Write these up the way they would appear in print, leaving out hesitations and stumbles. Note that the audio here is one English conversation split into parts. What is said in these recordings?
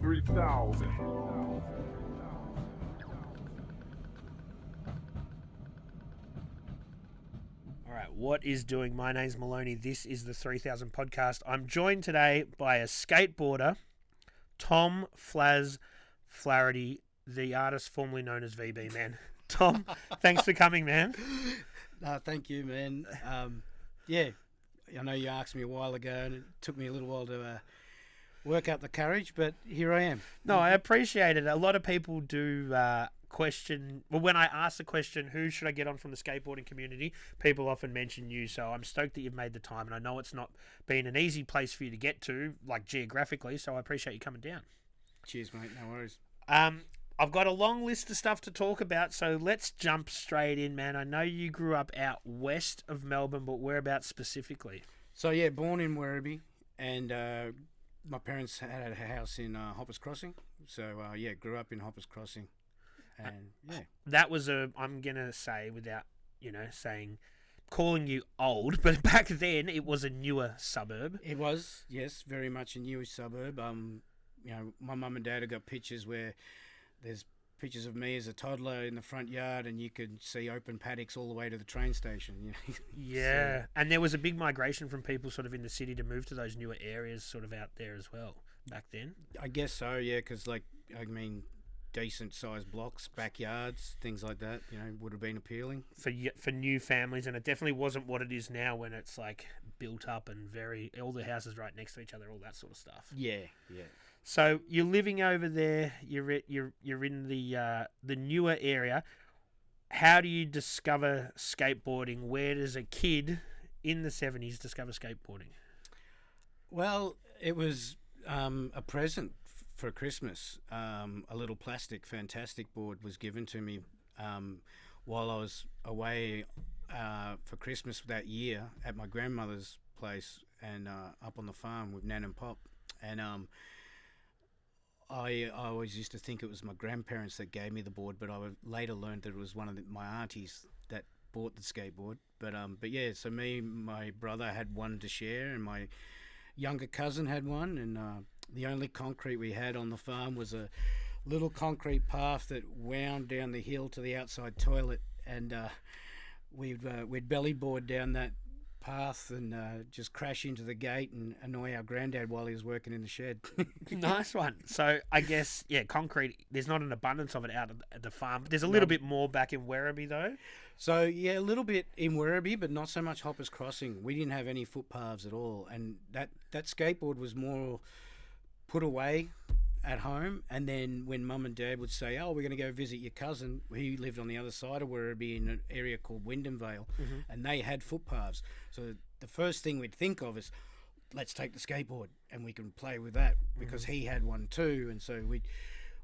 3000. All right, what is doing? My name's Maloney. This is the 3000 podcast. I'm joined today by a skateboarder, Tom Flaz Flaherty, the artist formerly known as VB Man. Tom, thanks for coming, man. Thank you, man. Yeah, I know you asked me a while ago, and it took me a little while to work up the courage, but here I am. No, I appreciate it. A lot of people do question. Well, when I ask the question, who should I get on from the skateboarding community, people often mention you. So I'm stoked that you've made the time, and I know it's not been an easy place for you to get to, like geographically. So I appreciate you coming down. Cheers, mate. No worries. I've got a long list of stuff to talk about, so let's jump straight in, man. I know you grew up out west of Melbourne, but whereabouts specifically? So, yeah, born in Werribee, and my parents had a house in Hoppers Crossing. So, yeah, grew up in Hoppers Crossing. And, yeah. That was I'm going to say, without, calling you old, but back then it was a newer suburb. It was, yes, very much a newer suburb. My mum and dad have got pictures where there's pictures of me as a toddler in the front yard, and you could see open paddocks all the way to the train station. Yeah, so, and there was a big migration from people sort of in the city to move to those newer areas sort of out there as well back then. I guess so, yeah, because, decent-sized blocks, backyards, things like that, would have been appealing. For new families, and it definitely wasn't what it is now when it's, built up and all the houses right next to each other, all that sort of stuff. Yeah. So you're living over there. You're in the newer area. How do you discover skateboarding? Where does a kid in the 70s discover skateboarding? Well, it was a present for Christmas. A little plastic fantastic board was given to me while I was away for Christmas that year at my grandmother's place and up on the farm with Nan and Pop. And I always used to think it was my grandparents that gave me the board, but I later learned that it was one of my aunties that bought the skateboard. But yeah, so my brother had one to share, and my younger cousin had one, and the only concrete we had on the farm was a little concrete path that wound down the hill to the outside toilet, and we'd belly board down that path and just crash into the gate and annoy our granddad while he was working in the shed. Nice one. So I guess, concrete, there's not an abundance of it out at the farm. There's a little bit more back in Werribee though. So yeah, a little bit in Werribee, but not so much Hoppers Crossing. We didn't have any footpaths at all, and that skateboard was more put away at home, and then when mum and dad would say, oh, we're going to go visit your cousin, he lived on the other side of Werribee in an area called Wyndham Vale, and they had footpaths. So the first thing we'd think of is, let's take the skateboard and we can play with that, because he had one too. And so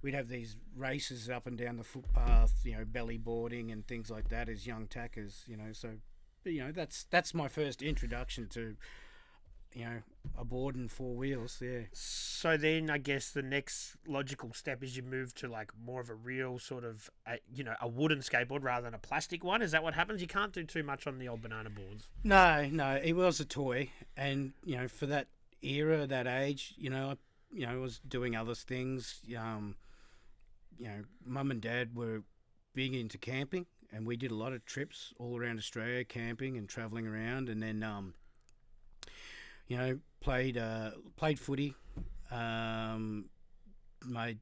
we'd have these races up and down the footpath, belly boarding and things like that as young tackers, so that's my first introduction to a board and four wheels. Yeah. So then I guess the next logical step is you move to more of a real sort of a wooden skateboard rather than a plastic one. Is that what happens? You can't do too much on the old banana boards. No, it was a toy, and for that era, that age, I was doing other things. Mum and dad were big into camping, and we did a lot of trips all around Australia, camping and travelling around, and then played footy. My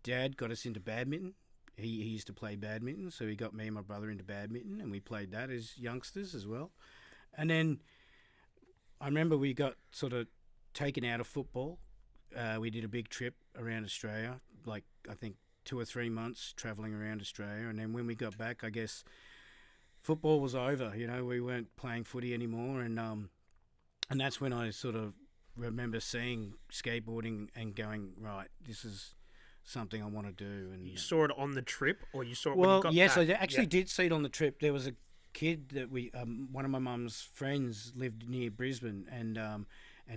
dad got us into badminton. He used to play badminton, so he got me and my brother into badminton, and we played that as youngsters as well. And then I remember we got sort of taken out of football. We did a big trip around Australia, I think 2 or 3 months travelling around Australia. And then when we got back, I guess football was over. We weren't playing footy anymore, and that's when I sort of remember seeing skateboarding and going, right, this is something I want to do. And you saw it on the trip, or you saw it when you got yes, back? I actually did see it on the trip. There was a kid that one of my mum's friends lived near Brisbane, and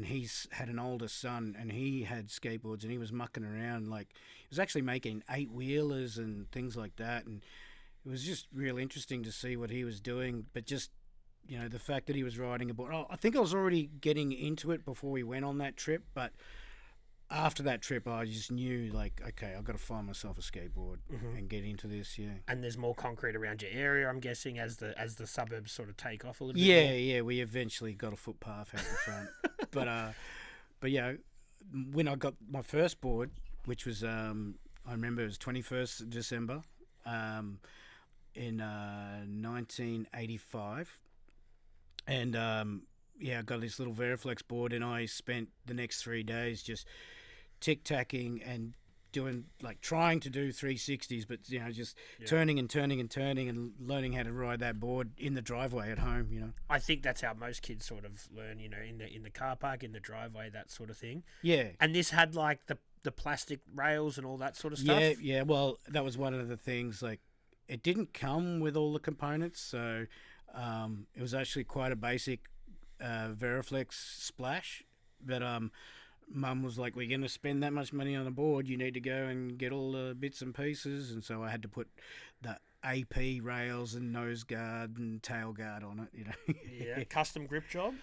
he's had an older son, and he had skateboards, and he was mucking around. He was actually making 8-wheelers and things like that, and it was just real interesting to see what he was doing. But just the fact that he was riding a board. I think I was already getting into it before we went on that trip, but after that trip, I just knew, like, okay, I've got to find myself a skateboard and get into this. Yeah. And there's more concrete around your area, I'm guessing, as the suburbs sort of take off a little bit. Yeah. We eventually got a footpath out the front, but yeah, when I got my first board, which was I remember it was 21st December, in 1985, and I got this little Veriflex board, and I spent the next 3 days just tic-tacking and doing, like, trying to do 360s, but just turning and turning and turning and learning how to ride that board in the driveway at home. I think that's how most kids sort of learn, in the car park, in the driveway, that sort of thing. Yeah. And this had like the plastic rails and all that sort of stuff. Yeah. Well, that was one of the things. Like, it didn't come with all the components, so it was actually quite a basic Veriflex splash. But Mum was like, "We're going to spend that much money on a board. You need to go and get all the bits and pieces." And so I had to put the AP rails and nose guard and tail guard on it. Yeah. Custom grip job.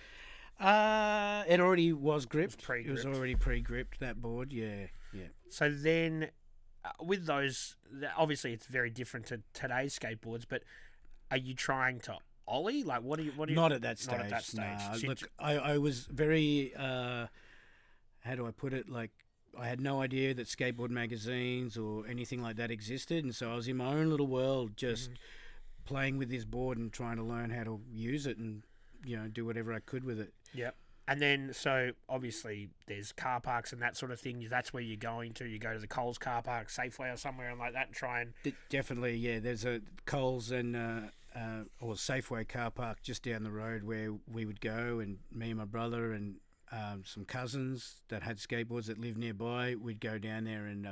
It already was gripped. It was already pre-gripped, that board. Yeah. So then, with those, obviously it's very different to today's skateboards. But are you trying to ollie? Like, what are you? Not at that stage. Not at that stage. Nah, look, I was very. How do I put it? Like, I had no idea that skateboard magazines or anything like that existed, and so I was in my own little world, just playing with this board and trying to learn how to use it and do whatever I could with it. Yep. And then, so obviously there's car parks and that sort of thing. That's where you're going to. You go to the Coles car park, Safeway or somewhere like that, and try and... Definitely, yeah. There's a Coles and or Safeway car park just down the road where we would go, and me and my brother and some cousins that had skateboards that lived nearby, we'd go down there and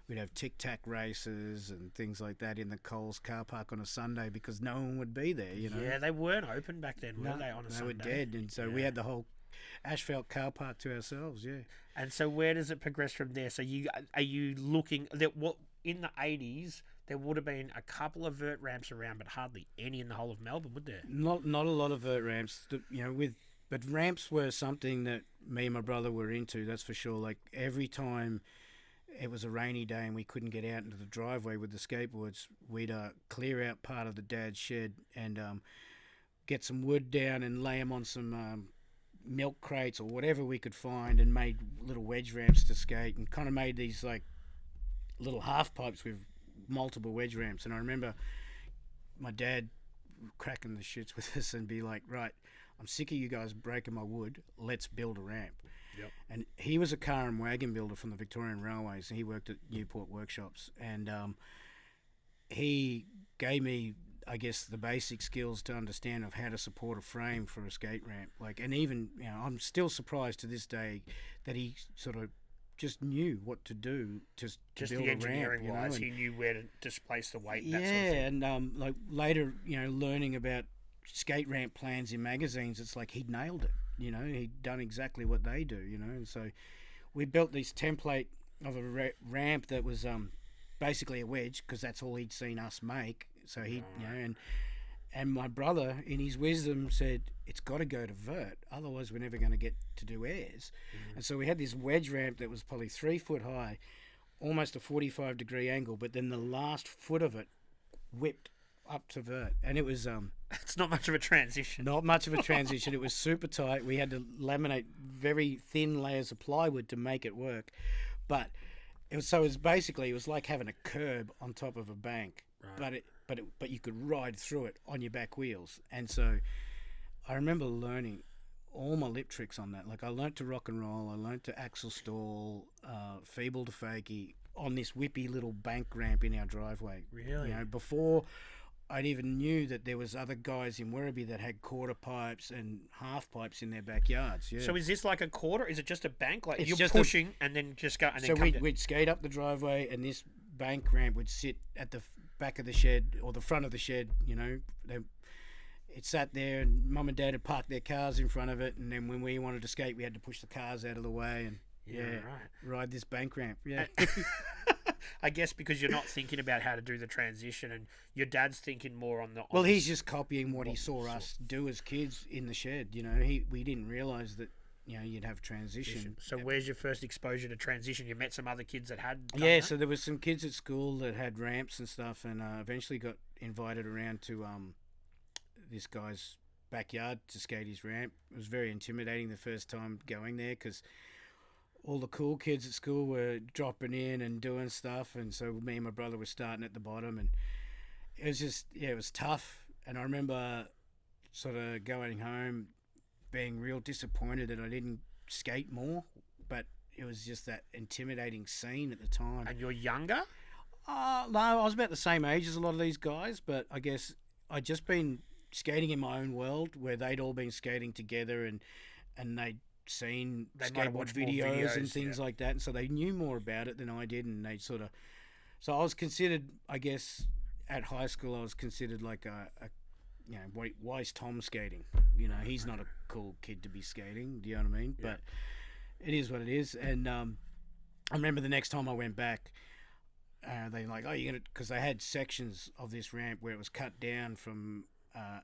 we'd have tic-tac races and things like that in the Coles car park on a Sunday because no one would be there, Yeah, they weren't open back then, were they, on a Sunday? They were dead, and so we had the whole asphalt car park to ourselves, yeah. And so where does it progress from there? So are you looking that what in the 80s there would have been a couple of vert ramps around, but hardly any in the whole of Melbourne, would there? Not a lot of vert ramps, but ramps were something that me and my brother were into, that's for sure. Like, every time it was a rainy day and we couldn't get out into the driveway with the skateboards, we'd clear out part of the dad's shed and get some wood down and lay them on some milk crates or whatever we could find, and made little wedge ramps to skate, and kind of made these like little half pipes with multiple wedge ramps. And I remember my dad cracking the shits with us and be like, "Right, I'm sick of you guys breaking my wood. Let's build a ramp." Yep. And he was a car and wagon builder from the Victorian Railways, and he worked at Newport Workshops. And he gave me, I guess, the basic skills to understand of how to support a frame for a skate ramp. Like, and even, I'm still surprised to this day that he sort of just knew what to do to build a ramp. Just the engineering wise, he knew where to displace the weight. Yeah, that sort of thing. And like later, learning about skate ramp plans in magazines, it's like he'd nailed it. He'd done exactly what they do. And so we built this template of a ramp that was basically a wedge, because that's all he'd seen us make. So he, and my brother, in his wisdom, said it's got to go to vert, otherwise we're never going to get to do airs. And so we had this wedge ramp that was probably 3 foot high, almost a 45-degree angle, but then the last foot of it whipped up to vert, and it was it's not much of a transition. Not much of a transition. It was super tight. We had to laminate very thin layers of plywood to make it work, but it was basically, it was like having a curb on top of a bank, right. but you could ride through it on your back wheels. And so I remember learning all my lip tricks on that. Like, I learnt to rock and roll, I learnt to axle stall, feeble to fakie on this whippy little bank ramp in our driveway. Really? Before I'd even knew that there was other guys in Werribee that had quarter pipes and half pipes in their backyards. Yeah. So is this like a quarter? Is it just a bank? Like, it's you're just pushing and then just go and so then we'd skate up the driveway, and this bank ramp would sit at the back of the shed or the front of the shed. It sat there, and Mum and Dad had parked their cars in front of it, and then when we wanted to skate, we had to push the cars out of the way and ride this bank ramp. Yeah. I guess because you're not thinking about how to do the transition, and your dad's thinking more on the... Well, he's just copying what he saw us do as kids in the shed. We didn't realise that you'd have transition. So where's your first exposure to transition? You met some other kids that had done Yeah, that? so there was some kids at school that had ramps and stuff, and eventually got invited around to this guy's backyard to skate his ramp. It was very intimidating the first time going there because all the cool kids at school were dropping in and doing stuff, and so me and my brother were starting at the bottom, and it was just, it was tough. And I remember sort of going home being real disappointed that I didn't skate more, but it was just that intimidating scene at the time. And you're younger? No, I was about the same age as a lot of these guys, but I guess I'd just been skating in my own world where they'd all been skating together, and they'd seen They might have skateboard watched more videos and videos, things yeah. like that, and so they knew more about it than I did, and they sort of... So I was considered, I guess, at high school, I was considered like a why is Tom skating? He's not a cool kid to be skating. Do you know what I mean? Yeah. But it is what it is. And I remember the next time I went back, they like, oh, you're gonna, because they had sections of this ramp where it was cut down from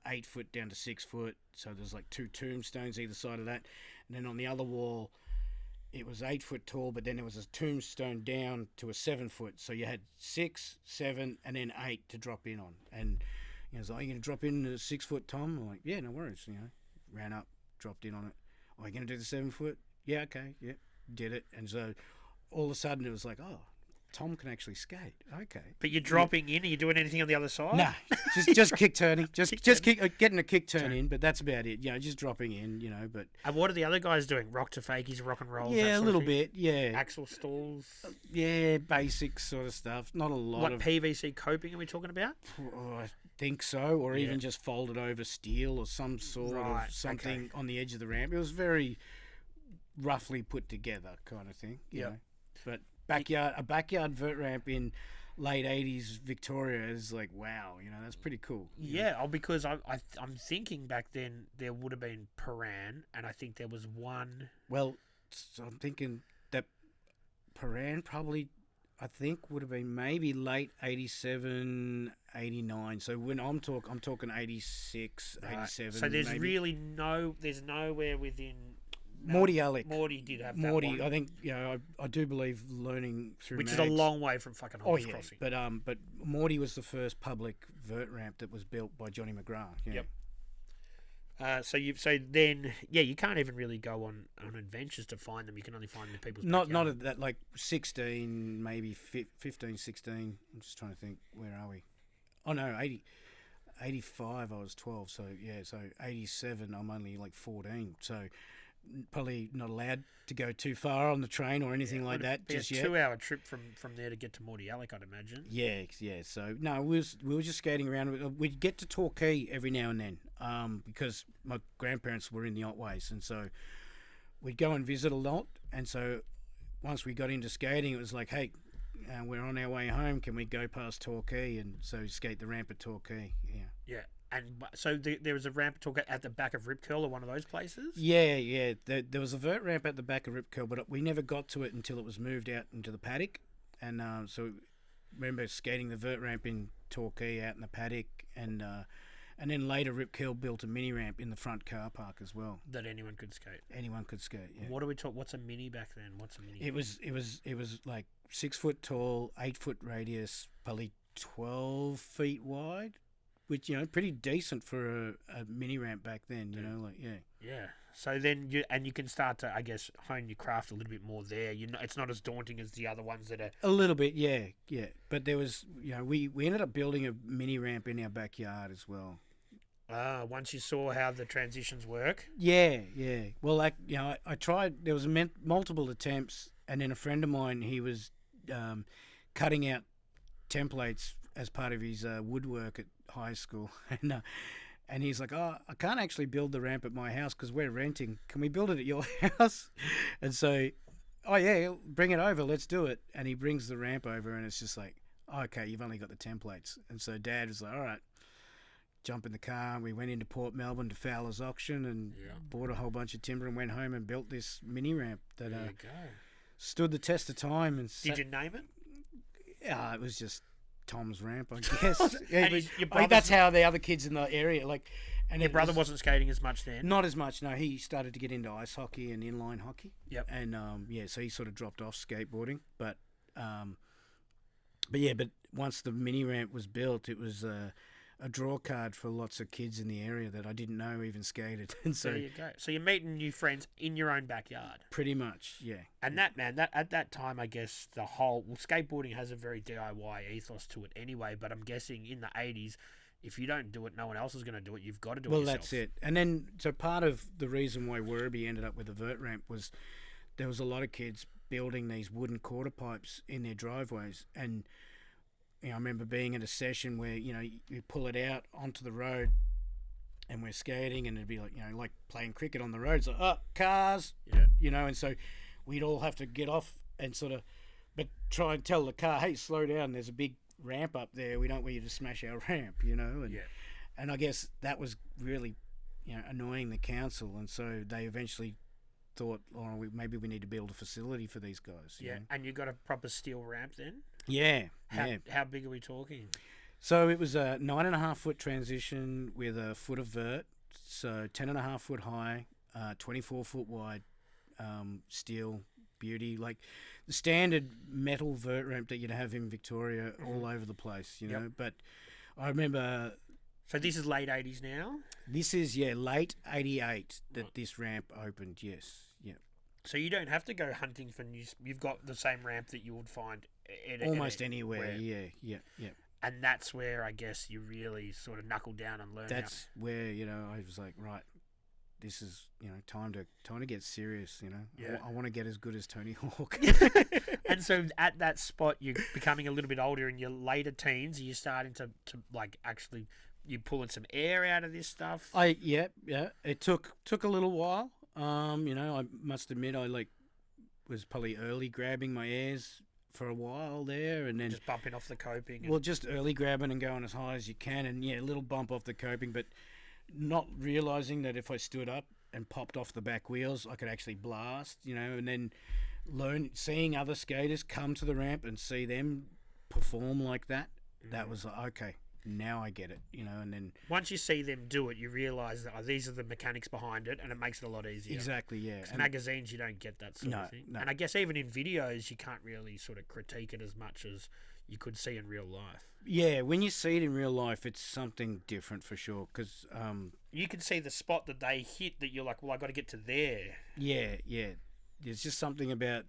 8 foot down to 6 foot. So there's like 2 tombstones either side of that, and then on the other wall, it was 8 foot tall, but then there was a tombstone down to a 7 foot. So you had 6, 7, and then 8 to drop in on. And it's like, are you going to drop in a 6 foot, Tom? I'm like, yeah, no worries. Ran up, dropped in on it. Oh, are you going to do the 7 foot? Yeah, okay, yeah, did it. And so all of a sudden it was like, oh, Tom can actually skate. Okay. But you're dropping in? Are you doing anything on the other side? No, just kick turning. Just getting a kick turn in, but that's about it. Just dropping in, but... And what are the other guys doing? Rock to fakies, rock and rolls? Yeah, a little bit, yeah. Axle stalls? Yeah, basic sort of stuff. Not a lot What of... PVC coping are we talking about? Oh, I think so, or even just folded over steel or some sort Right, of something okay. on the edge of the ramp. It was very roughly put together kind of thing, you Yep. know. But a backyard vert ramp in late 80s Victoria is like, wow, that's pretty cool. Yeah, because I'm thinking back then there would have been Paran, and I think there was one... Well, so I'm thinking that Paran probably, I think, would have been maybe late 87, 89. So when I'm talking 86, 87. So there's maybe. there's nowhere within... Morty Alec. Morty did have that Morty, one. I think, I do believe learning through Which is Mags. a long way from fucking Hobbs Crossing. But Morty was the first public vert ramp that was built by Johnny McGrath. Yeah. Yep. So then you can't even really go on adventures to find them. You can only find them in people's Not backyard. at that, like 16, maybe 15, 16. I'm just trying to think, where are we? Oh no, 85 I was 12, so yeah, so 87 I'm only like 14, so probably not allowed to go too far on the train or anything like that just yet. A 2-hour trip from there to get to Morty Alec, I'd imagine. Yeah. So no, we were just skating around. We'd get to Torquay every now and then, because my grandparents were in the Otways, and so we'd go and visit a lot. And so once we got into skating, it was like, hey, we're on our way home. Can we go past Torquay? And so skate the ramp at Torquay. Yeah. Yeah. And so there was a ramp at the back of Rip Curl or one of those places? Yeah. There was a vert ramp at the back of Rip Curl, but we never got to it until it was moved out into the paddock. And so remember skating the vert ramp in Torquay out in the paddock, and then later Rip Curl built a mini ramp in the front car park as well. That anyone could skate. Anyone could skate. Yeah. What do we talk? What's a mini back then? What's a mini? It was like 6 foot tall, 8 foot radius, probably 12 feet wide, which pretty decent for a mini ramp back then. Yeah. So then you can start to, I guess, hone your craft a little bit more there. It's not as daunting as the other ones that are. A little bit, yeah. But there was, we ended up building a mini ramp in our backyard as well. Once you saw how the transitions work. Yeah. Well, I tried. There was multiple attempts, and then a friend of mine, he was cutting out templates as part of his woodwork at high school, and he's like, oh, I can't actually build the ramp at my house because we're renting. Can we build it at your house? And so, oh yeah, bring it over, let's do it. And he brings the ramp over, and it's just like, oh, okay, you've only got the templates. And so Dad was like, all right, jump in the car, and we went into Port Melbourne to Fowler's auction and bought a whole bunch of timber and went home and built this mini ramp that There you go. stood the test of time. And Did you name it? it was just Tom's ramp, I guess. Yeah, And but your I think that's brother's- how the other kids in the area like. And Your it brother was wasn't skating as much then. not as much. No, he started to get into ice hockey and inline hockey. Yep. And so he sort of dropped off skateboarding. But once the mini ramp was built, it was a draw card for lots of kids in the area that I didn't know even skated. And so There you go. So you're meeting new friends in your own backyard. pretty much, yeah. And that at that time, I guess skateboarding has a very DIY ethos to it anyway. But I'm guessing in the 80s, if you don't do it, no one else is going to do it. You've got to do it Well, yourself. that's it. And then, so part of the reason why Werribee ended up with a vert ramp was there was a lot of kids building these wooden quarter pipes in their driveways. And I remember being at a session where, you pull it out onto the road and we're skating and it'd be like, like playing cricket on the road. It's like, oh, cars, Yeah. and so we'd all have to get off and but try and tell the car, hey, slow down. There's a big ramp up there. We don't want you to smash our ramp, and Yeah. and I guess that was really annoying the council, and so they eventually thought, maybe we need to build a facility for these guys. Yeah. And you got a proper steel ramp then? Yeah. How big are we talking? So it was a 9.5-foot transition with a foot of vert, so 10.5-foot high, 24-foot wide, steel beauty, like the standard metal vert ramp that you'd have in Victoria all over the place, Yep. But I remember So this is late 80s now? this is late '88 that this ramp opened. Yes, yeah, So you don't have to go hunting for new. You've got the same ramp that you would find almost anywhere. Yeah. And that's where I guess you really sort of knuckle down and learn. That's where I was like, right, this is time to get serious. Yeah. I want to get as good as Tony Hawk. And so at that spot, you're becoming a little bit older in your later teens. You're starting to like actually you pulling some air out of this stuff. Yeah. It took a little while. I must admit I was probably early grabbing my airs for a while there, and then Just bumping off the coping. well, just early grabbing and going as high as you can, and a little bump off the coping, but not realizing that if I stood up and popped off the back wheels, I could actually blast, and then seeing other skaters come to the ramp and see them perform like that. That was like, okay, now I get it, and then Once you see them do it, you realise that these are the mechanics behind it, and it makes it a lot easier. exactly, yeah. 'Cause And magazines, you don't get that sort of thing. no. And I guess even in videos, you can't really sort of critique it as much as you could see in real life. yeah, when you see it in real life, it's something different for sure, because You can see the spot that they hit that you're like, well, I got to get to there. yeah, there's just something about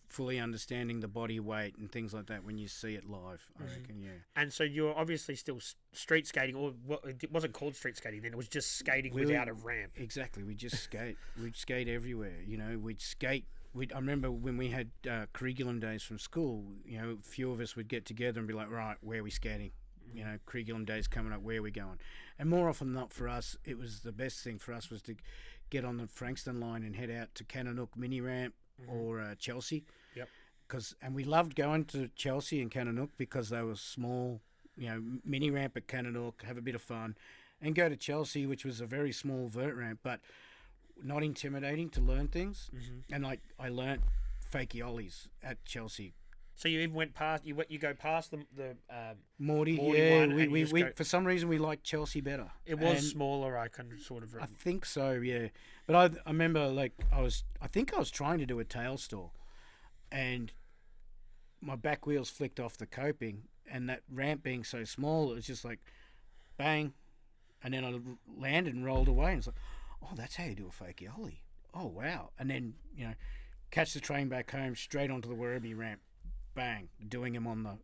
fully understanding the body weight and things like that when you see it live. I reckon, yeah. And so you're obviously still street skating, or it wasn't called street skating then, it was just skating without a ramp. Exactly, we just skate. We'd skate everywhere. We'd skate. I remember when we had curriculum days from school. A few of us would get together and be like, right, where are we skating? Curriculum days coming up, where are we going? And more often than not, for us, it was the best thing for us was to get on the Frankston line and head out to Kananook mini ramp or Chelsea. Yep. And we loved going to Chelsea and Kananook because they were small, mini ramp at Kananook, have a bit of fun, and go to Chelsea, which was a very small vert ramp, but not intimidating to learn things. And I learnt fakie ollies at Chelsea. So you even went past, you go past the Morty, Morty yeah. one, and you We just go- for some reason we liked Chelsea better. it was And smaller, I can sort of... I think so, yeah. But I remember I think I was trying to do a tail stall, and my back wheels flicked off the coping, and that ramp being so small, it was just like bang, and then I landed and rolled away, and it's like, oh, that's how you do a fakie ollie. Oh wow! And then catch the train back home straight onto the Werribee ramp, bang, doing them on the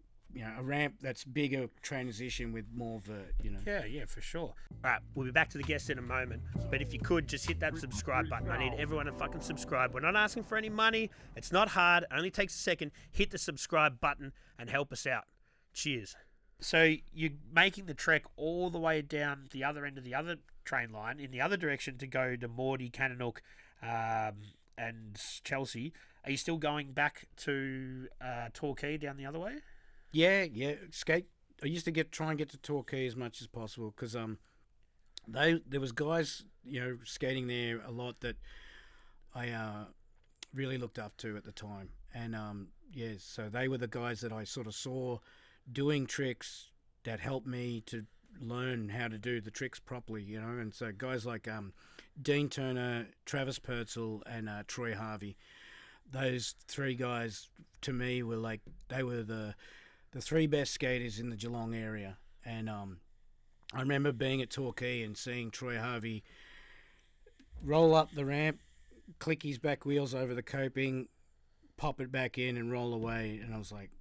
a ramp that's bigger transition with more vert. Yeah, for sure. All right, we'll be back to the guests in a moment. But if you could, just hit that subscribe button. I need everyone to fucking subscribe. We're not asking for any money. It's not hard. It only takes a second. Hit the subscribe button and help us out. Cheers. So you're making the trek all the way down the other end of the other train line in the other direction to go to Morty, Kananook, and Chelsea. Are you still going back to Torquay down the other way? Yeah. Skate. I used to try and get to Torquay as much as possible because there was guys skating there a lot that I really looked up to at the time, and so they were the guys that I sort of saw doing tricks that helped me to learn how to do the tricks properly, you know. And so guys like Dean Turner, Travis Purcell, and Troy Harvey, those three guys to me were like, they were the three best skaters in the Geelong area. And I remember being at Torquay and seeing Troy Harvey roll up the ramp, click his back wheels over the coping, pop it back in and roll away. And I was like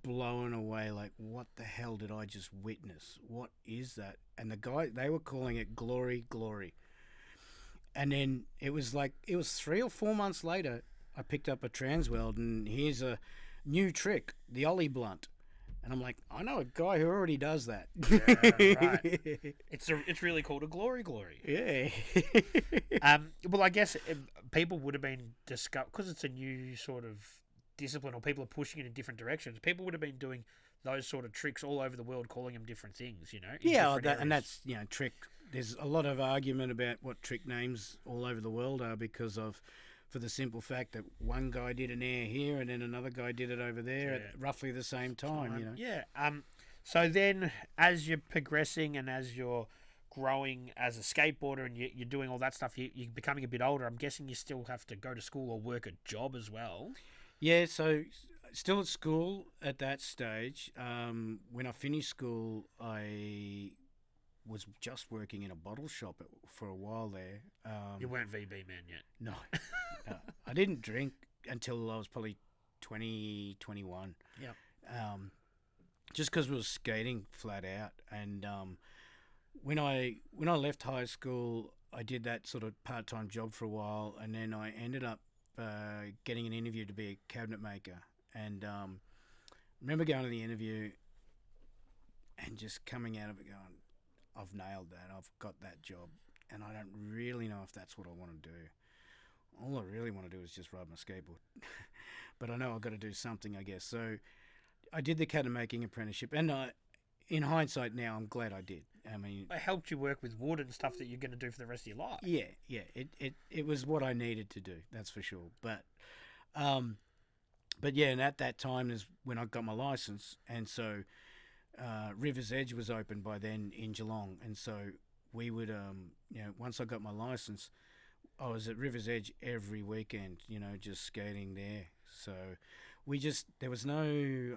blown away, like, what the hell did I just witness? What is that? And the guy, they were calling it glory, glory. And then it was 3 or 4 months later, I picked up a Transweld, and here's a new trick, the Ollie Blunt. And I'm like, I know a guy who already does that. Yeah, right. It's really called a glory. Yeah. Well, I guess people would have been because it's a new sort of discipline, or people are pushing it in different directions. People would have been doing those sort of tricks all over the world, calling them different things. You know. Yeah, and that's trick. There's a lot of argument about what trick names all over the world are for the simple fact that one guy did an air here and then another guy did it over there at roughly the same time, you know. Yeah. So then, as you're progressing and as you're growing as a skateboarder and you're doing all that stuff, you're becoming a bit older. I'm guessing you still have to go to school or work a job as well. Yeah, so still at school at that stage. When I finished school, I was just working in a bottle shop for a while there. You weren't VB man yet? No. I didn't drink until I was probably 20, 21. Yeah. Just because we were skating flat out. And when I left high school, I did that sort of part-time job for a while, and then I ended up getting an interview to be a cabinet maker. And remember going to the interview and just coming out of it going, I've nailed that. I've got that job, and I don't really know if that's what I want to do. All I really want to do is just ride my skateboard. But I know I've got to do something, I guess. So I did the cabinet making apprenticeship, and in hindsight now, I'm glad I did. I mean, it helped you work with wood and stuff that you're going to do for the rest of your life. Yeah. It was what I needed to do, that's for sure. But yeah, and at that time is when I got my license, and so River's Edge was open by then in Geelong, and so we would, once I got my license, I was at River's Edge every weekend, just skating there. So there was no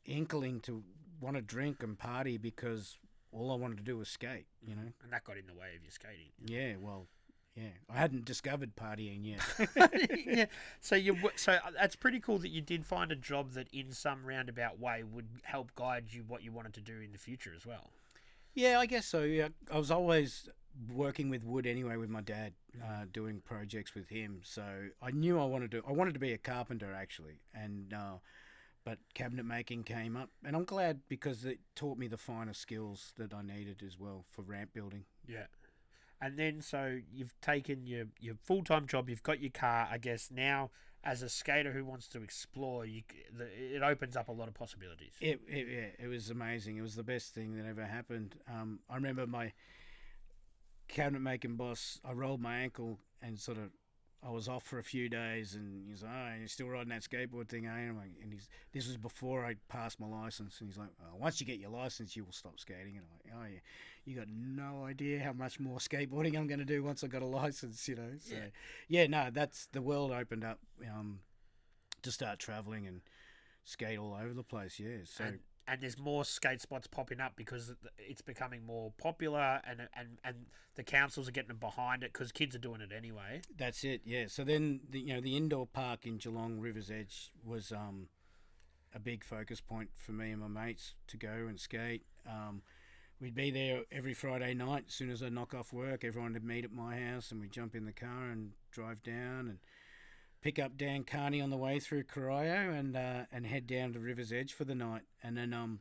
inkling to want to drink and party because all I wanted to do was skate, And that got in the way of your skating. Yeah, well, yeah. I hadn't discovered partying yet. Yeah. So that's pretty cool that you did find a job that in some roundabout way would help guide you what you wanted to do in the future as well. Yeah, I guess so. Yeah, I was always working with wood anyway with my dad, doing projects with him. So I knew I wanted to be a carpenter actually, and but cabinet making came up, and I'm glad because it taught me the finer skills that I needed as well for ramp building. Yeah. And then, so you've taken your full-time job, you've got your car, I guess. Now, as a skater who wants to explore, it opens up a lot of possibilities. It was amazing. It was the best thing that ever happened. I remember my cabinet making boss, I rolled my ankle and I was off for a few days, and he's like, "Oh, you're still riding that skateboard thing, eh?" And this was before I passed my license, and he's like, "Oh, once you get your license, you will stop skating." And I'm like, "Oh yeah, you got no idea how much more skateboarding I'm going to do once I got a license, So no, that's the world opened up to start traveling and skate all over the place. Yeah, so. And there's more skate spots popping up because it's becoming more popular, and the councils are getting behind it because kids are doing it anyway. That's it, yeah. So then the indoor park in Geelong, River's Edge, was a big focus point for me and my mates to go and skate. We'd be there every Friday night. As soon as I knock off work, everyone would meet at my house, and we'd jump in the car and drive down and pick up Dan Carney on the way through Corio and head down to River's Edge for the night. And then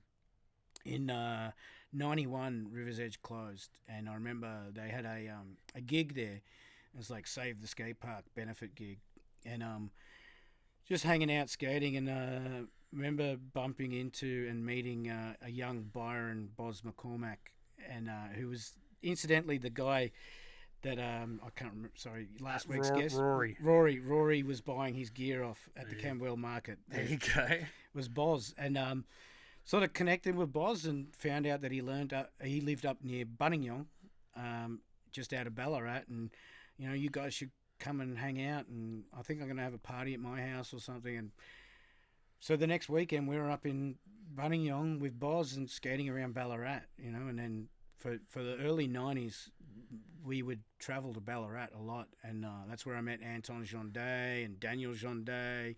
in 91, River's Edge closed, and I remember they had a gig there. It was like Save the Skate Park benefit gig, and just hanging out skating, and remember bumping into and meeting a young Byron Boz McCormack, and who was incidentally the guy that I can't remember. Sorry, last week's guest, Rory was buying his gear off at the Camberwell Market. There you go. Was Boz, and sort of connected with Boz and found out that he lived up near Buninyong, just out of Ballarat, and you guys should come and hang out, and I think I'm going to have a party at my house or something. And so the next weekend we were up in Buninyong with Boz and skating around Ballarat, and then for the early 90s we would travel to Ballarat a lot, and that's where I met Anton Jonday and Daniel Jonday,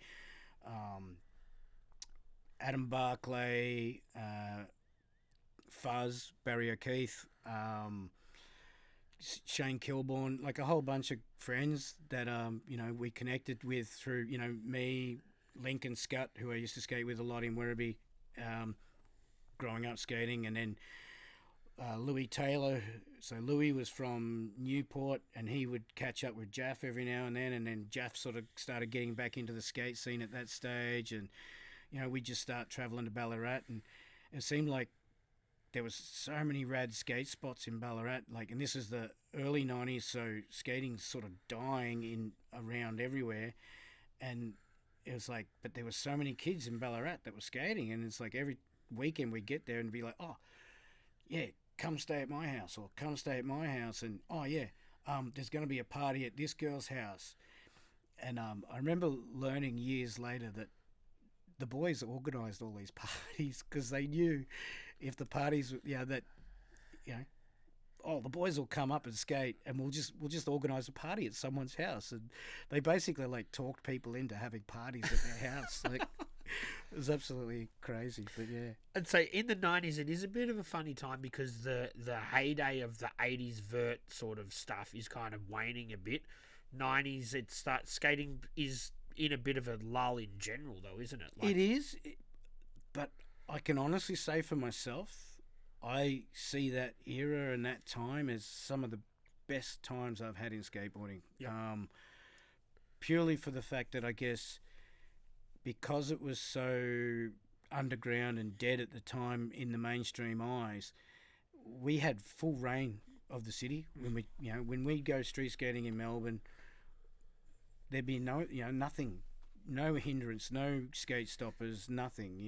Adam Barclay, Fuzz, Barry O'Keefe, Shane Kilborn, like a whole bunch of friends that we connected with through me, Lincoln Scutt, who I used to skate with a lot in Werribee, growing up skating, and then Louis Taylor. So Louis was from Newport, and he would catch up with Jaff every now and then Jaff sort of started getting back into the skate scene at that stage, and we'd just start traveling to Ballarat, and it seemed like there was so many rad skate spots in Ballarat, and this is the early 90s, so skating's sort of dying in around everywhere, and it was like, but there were so many kids in Ballarat that were skating, and it's like every weekend we'd get there and be like, oh yeah, come stay at my house, or come stay at my house, and oh yeah, there's going to be a party at this girl's house. And I remember learning years later that the boys organised all these parties because they knew if the parties, the boys will come up and skate, and we'll just organise a party at someone's house, and they basically talked people into having parties at their house. It was absolutely crazy, but yeah. And so in the 90s, it is a bit of a funny time because the heyday of the 80s vert sort of stuff is kind of waning a bit. 90s, skating is in a bit of a lull in general, though, isn't it? It is, but I can honestly say for myself, I see that era and that time as some of the best times I've had in skateboarding. Yep. Purely for the fact that I guess because it was so underground and dead at the time in the mainstream eyes, we had full reign of the city. When we go street skating in Melbourne, there'd be nothing, no hindrance, no skate stoppers, nothing.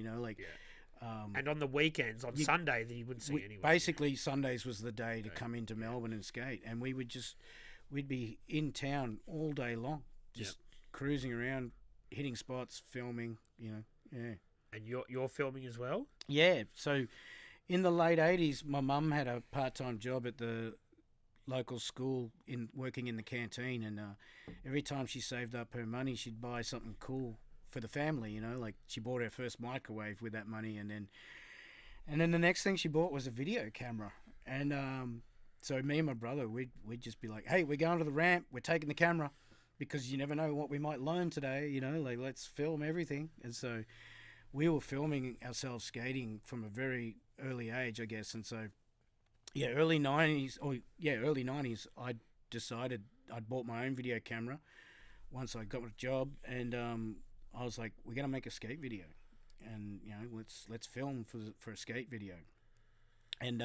And on the weekends, on Sunday, you wouldn't see anyone. Basically, Sundays was the day to come into Melbourne and skate, and we'd be in town all day long, just cruising around, hitting spots, filming. Yeah. And you're filming as well? Yeah. So, in the late 80s, my mum had a part-time job at the local school working in the canteen, and every time she saved up her money, she'd buy something cool for the family, like she bought her first microwave with that money, and then the next thing she bought was a video camera. And so me and my brother, we'd just be like, hey, we're going to the ramp, we're taking the camera, because you never know what we might learn today, let's film everything. And so we were filming ourselves skating from a very early age, I guess. And so early 90s, I decided I'd bought my own video camera once I got a job, and I was like, we're going to make a skate video, and let's film for a skate video. And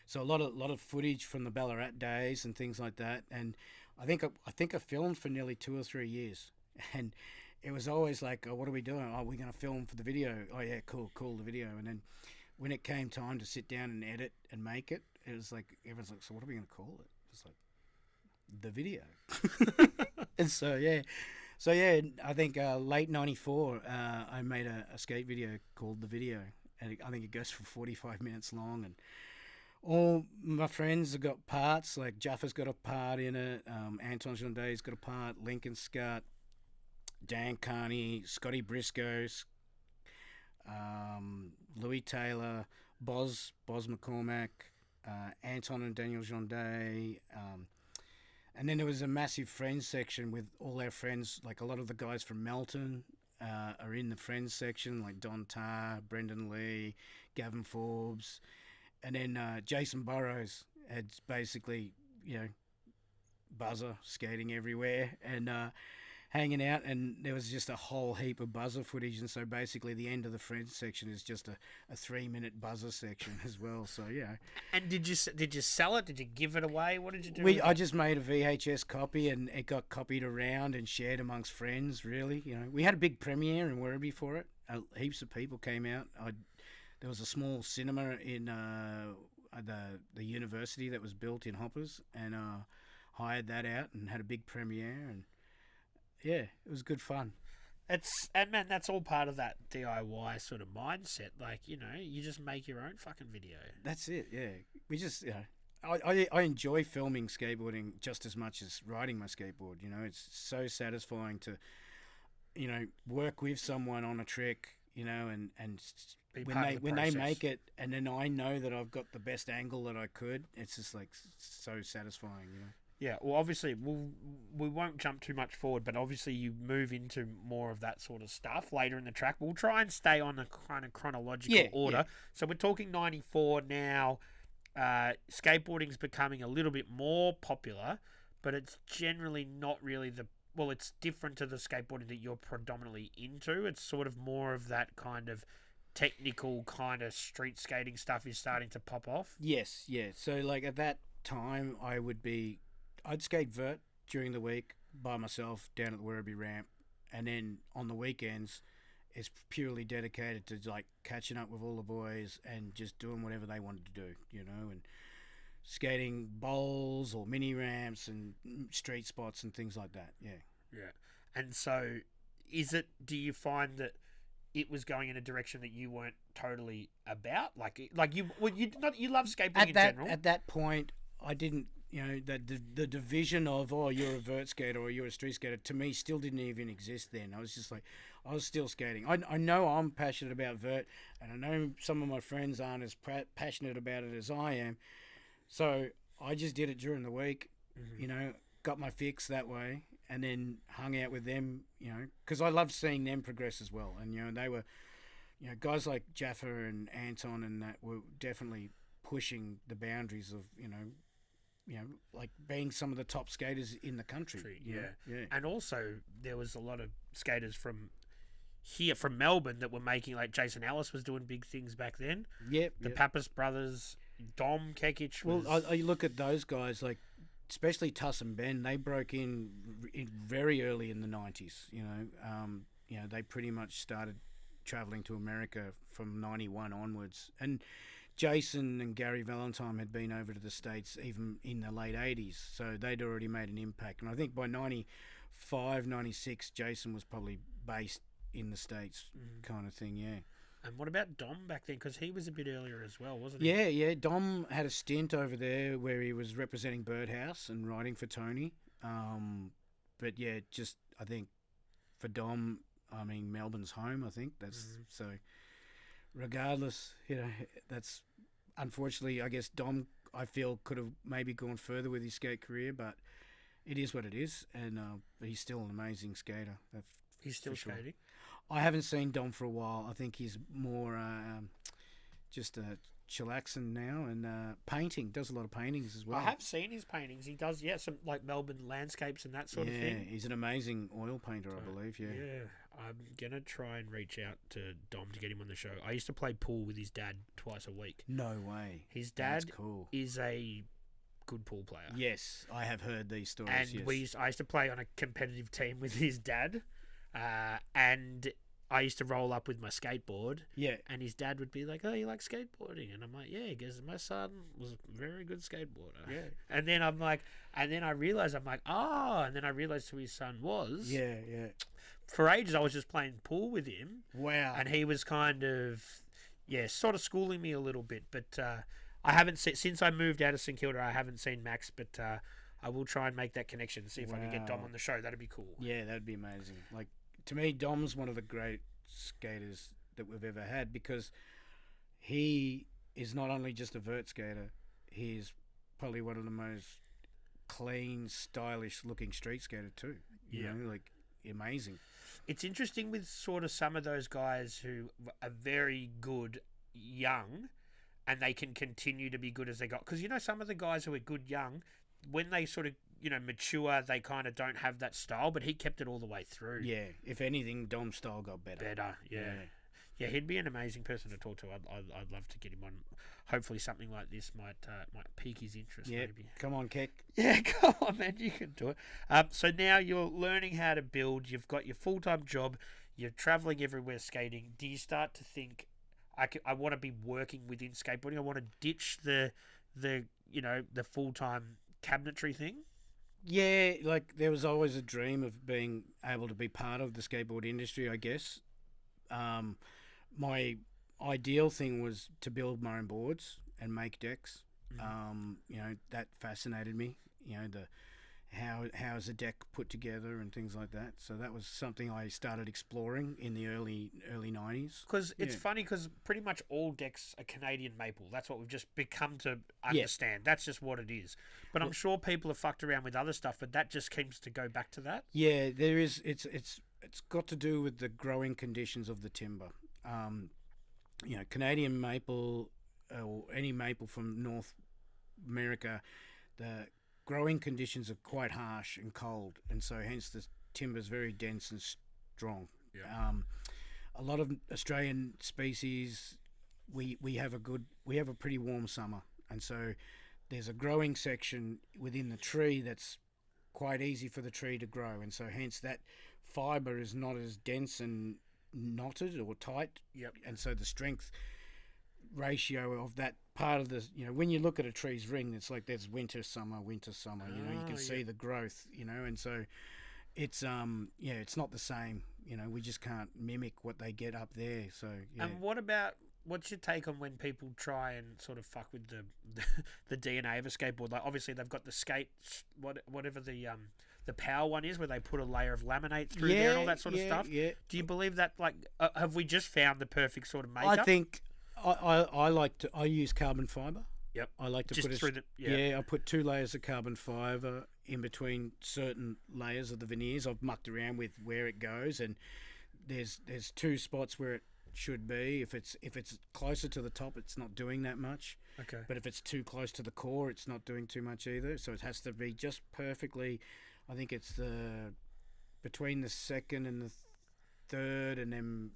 so a lot of footage from the Ballarat days and things like that. And I think I filmed for nearly 2 or 3 years, and it was always like, oh, what are we doing? Oh, we're going to film for the video. Oh yeah, cool, the video. And then when it came time to sit down and edit and make it, it was like, everyone's like, so what are we going to call it? It's like, the video. And so I think late 94, I made a skate video called The Video, and I think it goes for 45 minutes long, and all my friends have got parts, like Jaffa's got a part in it, Anton Jonday's got a part, Lincoln Scott, Dan Carney, Scotty Briscoe, Louis Taylor, Boz McCormack, Anton and Daniel Jonday, and then there was a massive friends section with all our friends, like a lot of the guys from Melton are in the friends section, like Don Tarr, Brendan Lee, Gavin Forbes, and then Jason Burrows had basically, buzzer skating everywhere and hanging out, and there was just a whole heap of buzzer footage. And so basically the end of the friends section is just a 3-minute buzzer section as well. So And did you sell it? Did you give it away? What did you do? I just made a VHS copy, and it got copied around and shared amongst friends. Really, we had a big premiere in Werribee for it. Heaps of people came out. there was a small cinema in the university that was built in Hoppers, and hired that out and had a big premiere, and yeah, it was good fun. And man, that's all part of that DIY sort of mindset. Like, you know, you just make your own fucking video. That's it. Yeah, we just I enjoy filming skateboarding just as much as riding my skateboard. You know, it's so satisfying to, you know, work with someone on a trick. You know, and when they make it, and then I know that I've got the best angle that I could. It's just like so satisfying. You know. Yeah, well, obviously, we won't jump too much forward, but obviously you move into more of that sort of stuff later in the track. We'll try and stay on a kind of chronological order. Yeah. So we're talking 94 now. Skateboarding's becoming a little bit more popular, but it's generally not really it's different to the skateboarding that you're predominantly into. It's sort of more of that kind of technical kind of street skating stuff is starting to pop off. Yes, yeah. So like at that time, I'd skate vert during the week by myself down at the Werribee ramp, and then on the weekends, it's purely dedicated to like catching up with all the boys and just doing whatever they wanted to do, you know, and skating bowls or mini ramps and street spots and things like that. Yeah. Yeah. And so, do you find that it was going in a direction that you weren't totally about? You love skateboarding in general. At that point, I didn't. You know, the division of, oh, you're a vert skater or you're a street skater, to me still didn't even exist then. I was just like, I was still skating. I know I'm passionate about vert, and I know some of my friends aren't as passionate about it as I am. So I just did it during the week, you know, got my fix that way, and then hung out with them, you know, because I loved seeing them progress as well. And, you know, they were, you know, guys like Jaffa and Anton and that were definitely pushing the boundaries of, you know, like being some of the top skaters in the country. Yeah. And also there was a lot of skaters from Melbourne that were making, like Jason Ellis was doing big things back then. Yep. The Pappas brothers, Dom Kekic. Well, I look at those guys, like especially Tuss and Ben. They broke in very early in the 90s. You know, they pretty much started traveling to America from 91 onwards, and Jason and Gary Valentine had been over to the States even in the late 80s, so they'd already made an impact. And I think by 95, 96, Jason was probably based in the States kind of thing, yeah. And what about Dom back then? Because he was a bit earlier as well, wasn't he? Yeah. Dom had a stint over there where he was representing Birdhouse and riding for Tony. But yeah, just I think for Dom, I mean, Melbourne's home, I think. That's so... Regardless, you know, that's unfortunately, I guess Dom, I feel, could have maybe gone further with his skate career, but it is what it is, and he's still an amazing skater. He's still skating? Sure. I haven't seen Dom for a while. I think he's more just chillaxing now and painting. Does a lot of paintings as well. I have seen his paintings. He does, some like Melbourne landscapes and that sort of thing. Yeah, he's an amazing oil painter, I believe. Yeah. I'm gonna try and reach out to Dom to get him on the show. I used to play pool with his dad twice a week. No way. His dad is a good pool player. Yes, I have heard these stories. And I used to play on a competitive team with his dad, and I used to roll up with my skateboard. Yeah. And his dad would be like, "Oh, you like skateboarding?" And I'm like, "Yeah." He goes, "My son was a very good skateboarder." Yeah. And then I realized, oh, and then I realized who his son was. Yeah. For ages, I was just playing pool with him. Wow. And he was kind of, sort of schooling me a little bit. But I haven't seen, since I moved out of St Kilda, I haven't seen Max, but I will try and make that connection and see if I can get Dom on the show. That'd be cool. Yeah, that'd be amazing. Like, to me, Dom's one of the great skaters that we've ever had, because he is not only just a vert skater, he's probably one of the most clean, stylish looking street skater too. You know, like, amazing. It's interesting with sort of some of those guys who are very good young and they can continue to be good as they got. Because, you know, some of the guys who are good young, when they sort of, you know, mature, they kind of don't have that style, but he kept it all the way through. Yeah, if anything, Dom's style got better. Yeah, he'd be an amazing person to talk to. I'd love to get him on. Hopefully something like this might pique his interest, maybe. Come on, Keck. Yeah, come on, man. You can do it. So now you're learning how to build. You've got your full-time job. You're traveling everywhere skating. Do you start to think, I want to be working within skateboarding. I want to ditch the the full-time cabinetry thing. Yeah, like there was always a dream of being able to be part of the skateboard industry, I guess. My ideal thing was to build my own boards and make decks. That fascinated me. The how is a deck put together and things like that. So that was something I started exploring in the early 90s. Because it's funny because pretty much all decks are Canadian maple. That's what we've just become to understand. That's just what it is. But I'm sure people have fucked around with other stuff, but that just seems to go back to that. Yeah, there is. It's got to do with the growing conditions of the timber. Canadian maple or any maple from North America, the growing conditions are quite harsh and cold, and so hence the timber is very dense and strong. Yeah. A lot of Australian species, we have a pretty warm summer, and so there's a growing section within the tree that's quite easy for the tree to grow, and so hence that fibre is not as dense and knotted or tight. Yep. And so the strength ratio of that part of the, when you look at a tree's ring, it's like there's winter, summer, winter, summer. You can see the growth. And so it's it's not the same. We just can't mimic what they get up there. So yeah. And what's your take on when people try and sort of fuck with the DNA of a skateboard? Like obviously they've got the skate, whatever the power one is, where they put a layer of laminate through there and all that sort of stuff. Yeah. Do you believe that? Like, have we just found the perfect sort of makeup? I think I use carbon fiber. Yep. I like to just put through I put 2 layers of carbon fiber in between certain layers of the veneers. I've mucked around with where it goes, and there's 2 spots where it should be. If it's closer to the top, it's not doing that much. Okay. But if it's too close to the core, it's not doing too much either. So it has to be just perfectly. I think it's between the second and the third, and then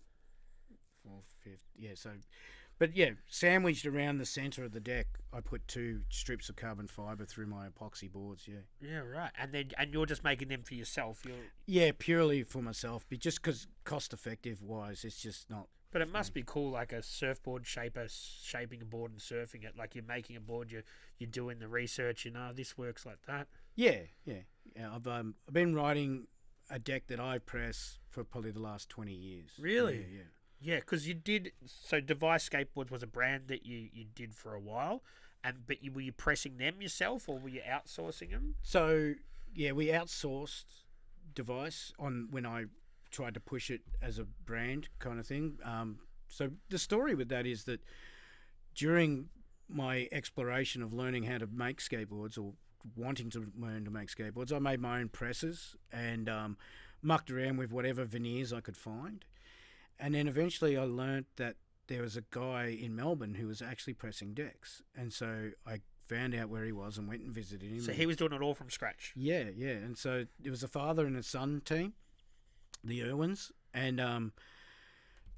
4th, 5th. Yeah. So, but yeah, sandwiched around the center of the deck, I put 2 strips of carbon fiber through my epoxy boards. Yeah. Yeah. Right. And you're just making them for yourself. Yeah, purely for myself. But just because cost effective wise, it's just not. But it must be cool, like a surfboard shaper shaping a board and surfing it. Like you're making a board, you're doing the research. This works like that. Yeah. I've been writing a deck that I press for probably the last 20 years. Really? Yeah. Yeah, because you did. So Device Skateboards was a brand that you did for a while, but were you pressing them yourself or were you outsourcing them? So yeah, we outsourced Device when I tried to push it as a brand kind of thing. So the story with that is that during my exploration of learning how to make skateboards or wanting to learn to make skateboards, I made my own presses and mucked around with whatever veneers I could find. And then eventually I learnt that there was a guy in Melbourne who was actually pressing decks. And so I found out where he was and went and visited him. So he was doing it all from scratch? Yeah. And so it was a father and a son team, the Irwins, and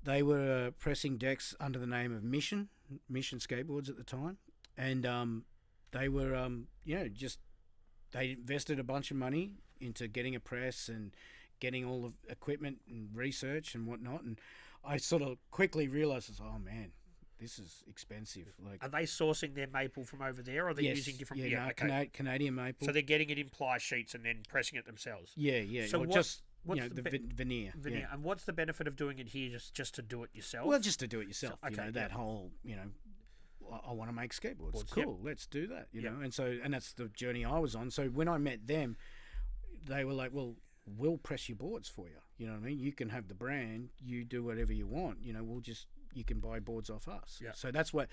they were pressing decks under the name of Mission Skateboards at the time. And they were, they invested a bunch of money into getting a press and getting all the equipment and research and whatnot. And I sort of quickly realised, oh man, this is expensive. Like, are they sourcing their maple from over there, or are they using different? Okay. Canadian maple. So they're getting it in ply sheets and then pressing it themselves. Yeah. So what's the veneer. Veneer. Yeah. And what's the benefit of doing it here just to do it yourself? Well, just to do it yourself. So, that whole, I want to make skateboards. Cool, let's do that. And that's the journey I was on. So when I met them, they were like, well, we'll press your boards for you. You know what I mean? You can have the brand. You do whatever you want. You can buy boards off us. Yeah. So that's what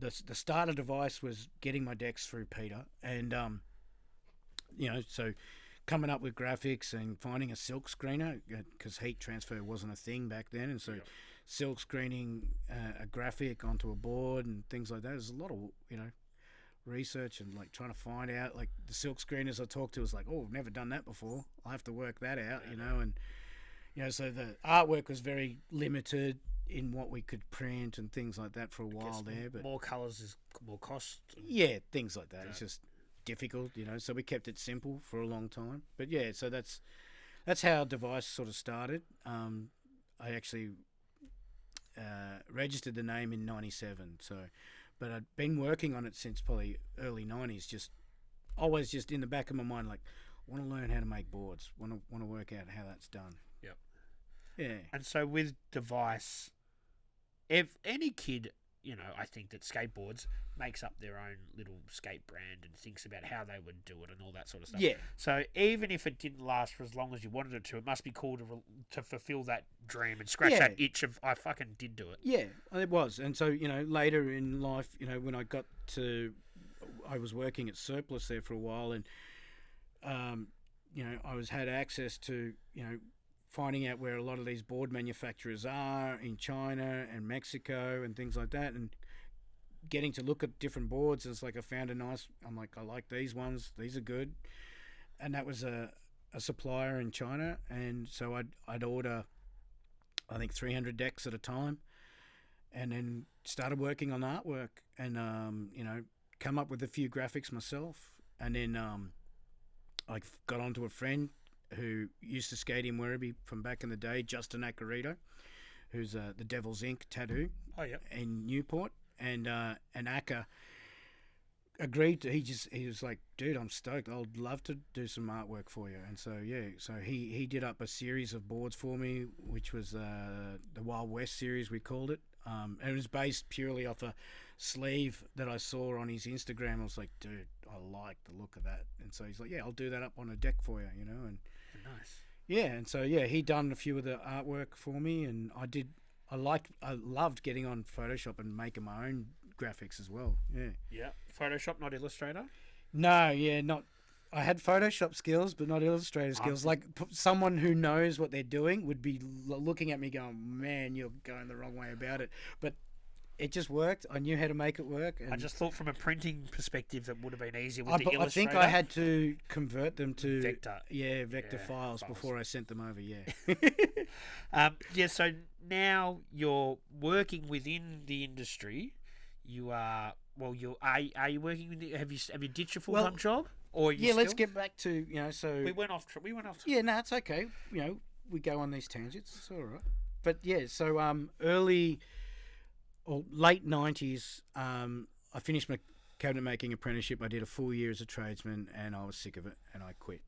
the starter device was, getting my decks through Peter. And, so coming up with graphics and finding a silk screener, because heat transfer wasn't a thing back then. And so silk screening a graphic onto a board and things like that. There's a lot of, research and like trying to find out, like the silk screeners I talked to was like, oh, I've never done that before. I'll have to work that out, and so the artwork was very limited in what we could print and things like that for a while there. But more colours is more cost. Yeah, things like that. Yeah. It's just difficult, so we kept it simple for a long time. But yeah, so that's how Device sort of started. I actually registered the name in '97. So, but I'd been working on it since probably early '90s. Just always just in the back of my mind, like, want to learn how to make boards. Want to work out how that's done. Yep. Yeah. And so with Device, if any kid, I think that skateboards makes up their own little skate brand and thinks about how they would do it and all that sort of stuff. Yeah. So even if it didn't last for as long as you wanted it to, it must be cool to fulfill that dream and scratch that itch of, I fucking did do it. Yeah, it was. And so, later in life, when I was working at Surplus there for a while, and, I had access to, finding out where a lot of these board manufacturers are in China and Mexico and things like that, and getting to look at different boards. It's like I'm like, I like these ones, these are good. And that was a supplier in China, and so I'd order, I think, 300 decks at a time, and then started working on artwork and, come up with a few graphics myself. And then I got onto a friend who used to skate in Werribee from back in the day, Justin Acarito, who's the Devil's Ink tattoo in Newport. And Aka agreed to, he was like, dude, I'm stoked. I'd love to do some artwork for you. And so, he did up a series of boards for me, which was the Wild West series, we called it. And it was based purely off a sleeve that I saw on his Instagram. I was like, dude, I like the look of that. And so he's like, yeah, I'll do that up on a deck for you, and nice. Yeah, and so he done a few of the artwork for me, and I loved getting on Photoshop and making my own graphics as well. Yeah. Yeah. Photoshop, not Illustrator? No, not. I had Photoshop skills, but not Illustrator skills. Like someone who knows what they're doing would be looking at me going, man, you're going the wrong way about it. But it just worked. I knew how to make it work. And I just thought from a printing perspective that would have been easier with the Illustrator. I think I had to convert them to vector files files before I sent them over. Yeah. So now you're working within the industry. You are are you working with? Have you ditched your full time job? Or let's get back to So we went off. Yeah, no, it's okay. We go on these tangents. It's all right. But yeah, so early or late '90s, I finished my cabinet making apprenticeship. I did a full year as a tradesman, and I was sick of it, and I quit.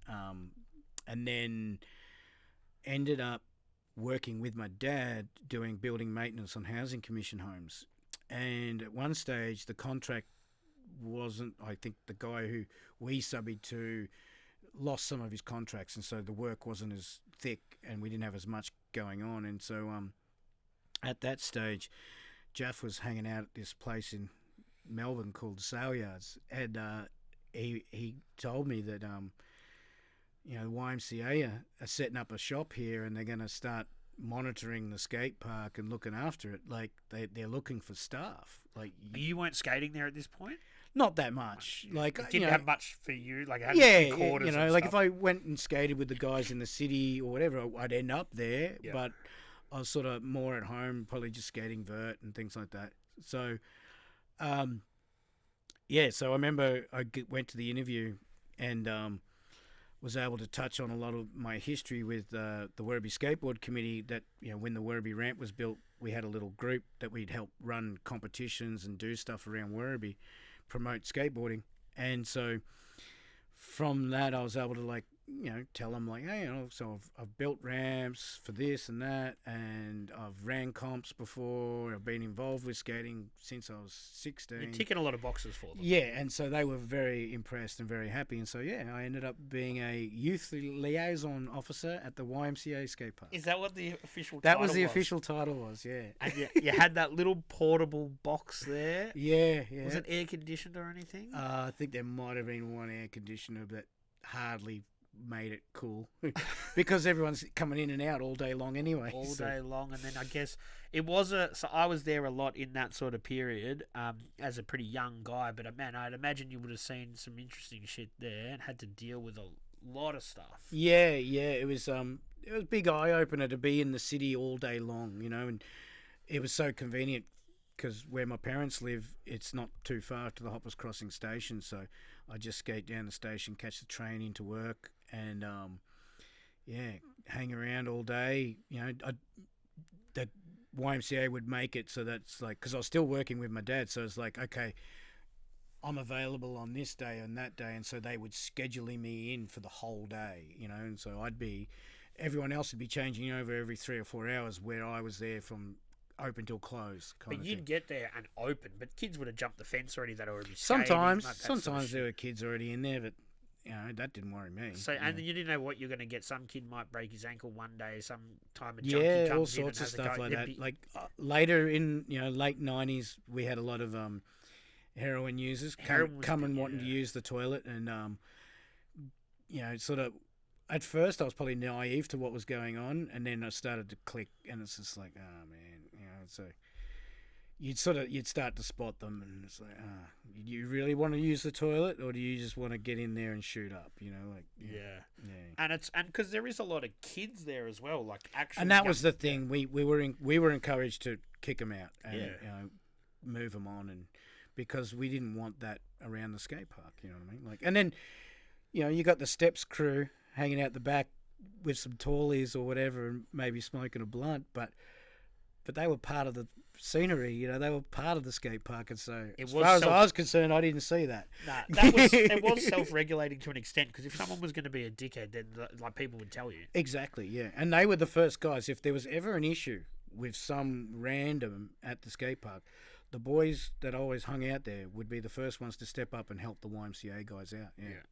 And then ended up working with my dad doing building maintenance on housing commission homes. And at one stage, the contract wasn't. I think the guy who we subbed to lost some of his contracts, and so the work wasn't as thick, and we didn't have as much going on. And so at that stage, Jeff was hanging out at this place in Melbourne called Sale Yards, and he told me that the YMCA are setting up a shop here, and they're going to start monitoring the skate park and looking after it. Like they're looking for staff. Like you weren't skating there at this point. Not that much. Like it didn't have much for you. Like it had quarters. Like if I went and skated with the guys in the city or whatever, I'd end up there. Yeah. But I was sort of more at home, probably just skating vert and things like that. So, so I remember I went to the interview and was able to touch on a lot of my history with the Werribee Skateboard Committee. That when the Werribee ramp was built, we had a little group that we'd help run competitions and do stuff around Werribee, promote skateboarding. And so from that, I was able to tell them hey, so I've built ramps for this and that, and I've ran comps before. I've been involved with skating since I was 16. You're ticking a lot of boxes for them. Yeah, and so they were very impressed and very happy. And so I ended up being a youth liaison officer at the YMCA skate park. Is that what the official title was? That was the official title was, yeah. And you had that little portable box there? Yeah. Was it air conditioned or anything? I think there might have been one air conditioner, but hardly made it cool because everyone's coming in and out all day long anyway. Day long. And then I guess it was so I was there a lot in that sort of period as a pretty young guy, but man, I'd imagine you would have seen some interesting shit there and had to deal with a lot of stuff. Yeah, it was a big eye opener to be in the city all day long, and it was so convenient because where my parents live, it's not too far to the Hoppers Crossing station, so I just skate down the station, catch the train into work, and hang around all day. The YMCA would make it so that's like, because I was still working with my dad, so it's like, okay, I'm available on this day and that day, and so they would scheduling me in for the whole day, and so everyone else would be changing over every 3 or 4 hours, where I was there from open till close. But you'd get there and open, but kids would have jumped the fence already. That already skating, sometimes there were kids already in there, but that didn't worry me. So and then you didn't know what you're going to get. Some kid might break his ankle one day. Some time a junkie comes all in sorts and of has a stuff go. like that. Like later in late 90s, we had a lot of heroin users come and wanting to use the toilet, and sort of. At first, I was probably naive to what was going on, and then I started to click, and it's just like, oh man, so you'd start to spot them, and it's like, do you really want to use the toilet, or do you just want to get in there and shoot up? Yeah. And because there is a lot of kids there as well, like actually. And that was the thing. We were encouraged to kick them out and move them on, and because we didn't want that around the skate park. You know what I mean? Like, and then you got the steps crew hanging out the back with some tallies or whatever, and maybe smoking a blunt, but they were part of the scenery. They were part of the skate park, and so as far as I was concerned, I didn't see that. Nah, it was self-regulating to an extent, because if someone was going to be a dickhead, then like people would tell you. Exactly, yeah. And they were the first guys. If there was ever an issue with some random at the skate park, the boys that always hung out there would be the first ones to step up and help the YMCA guys out. Yeah.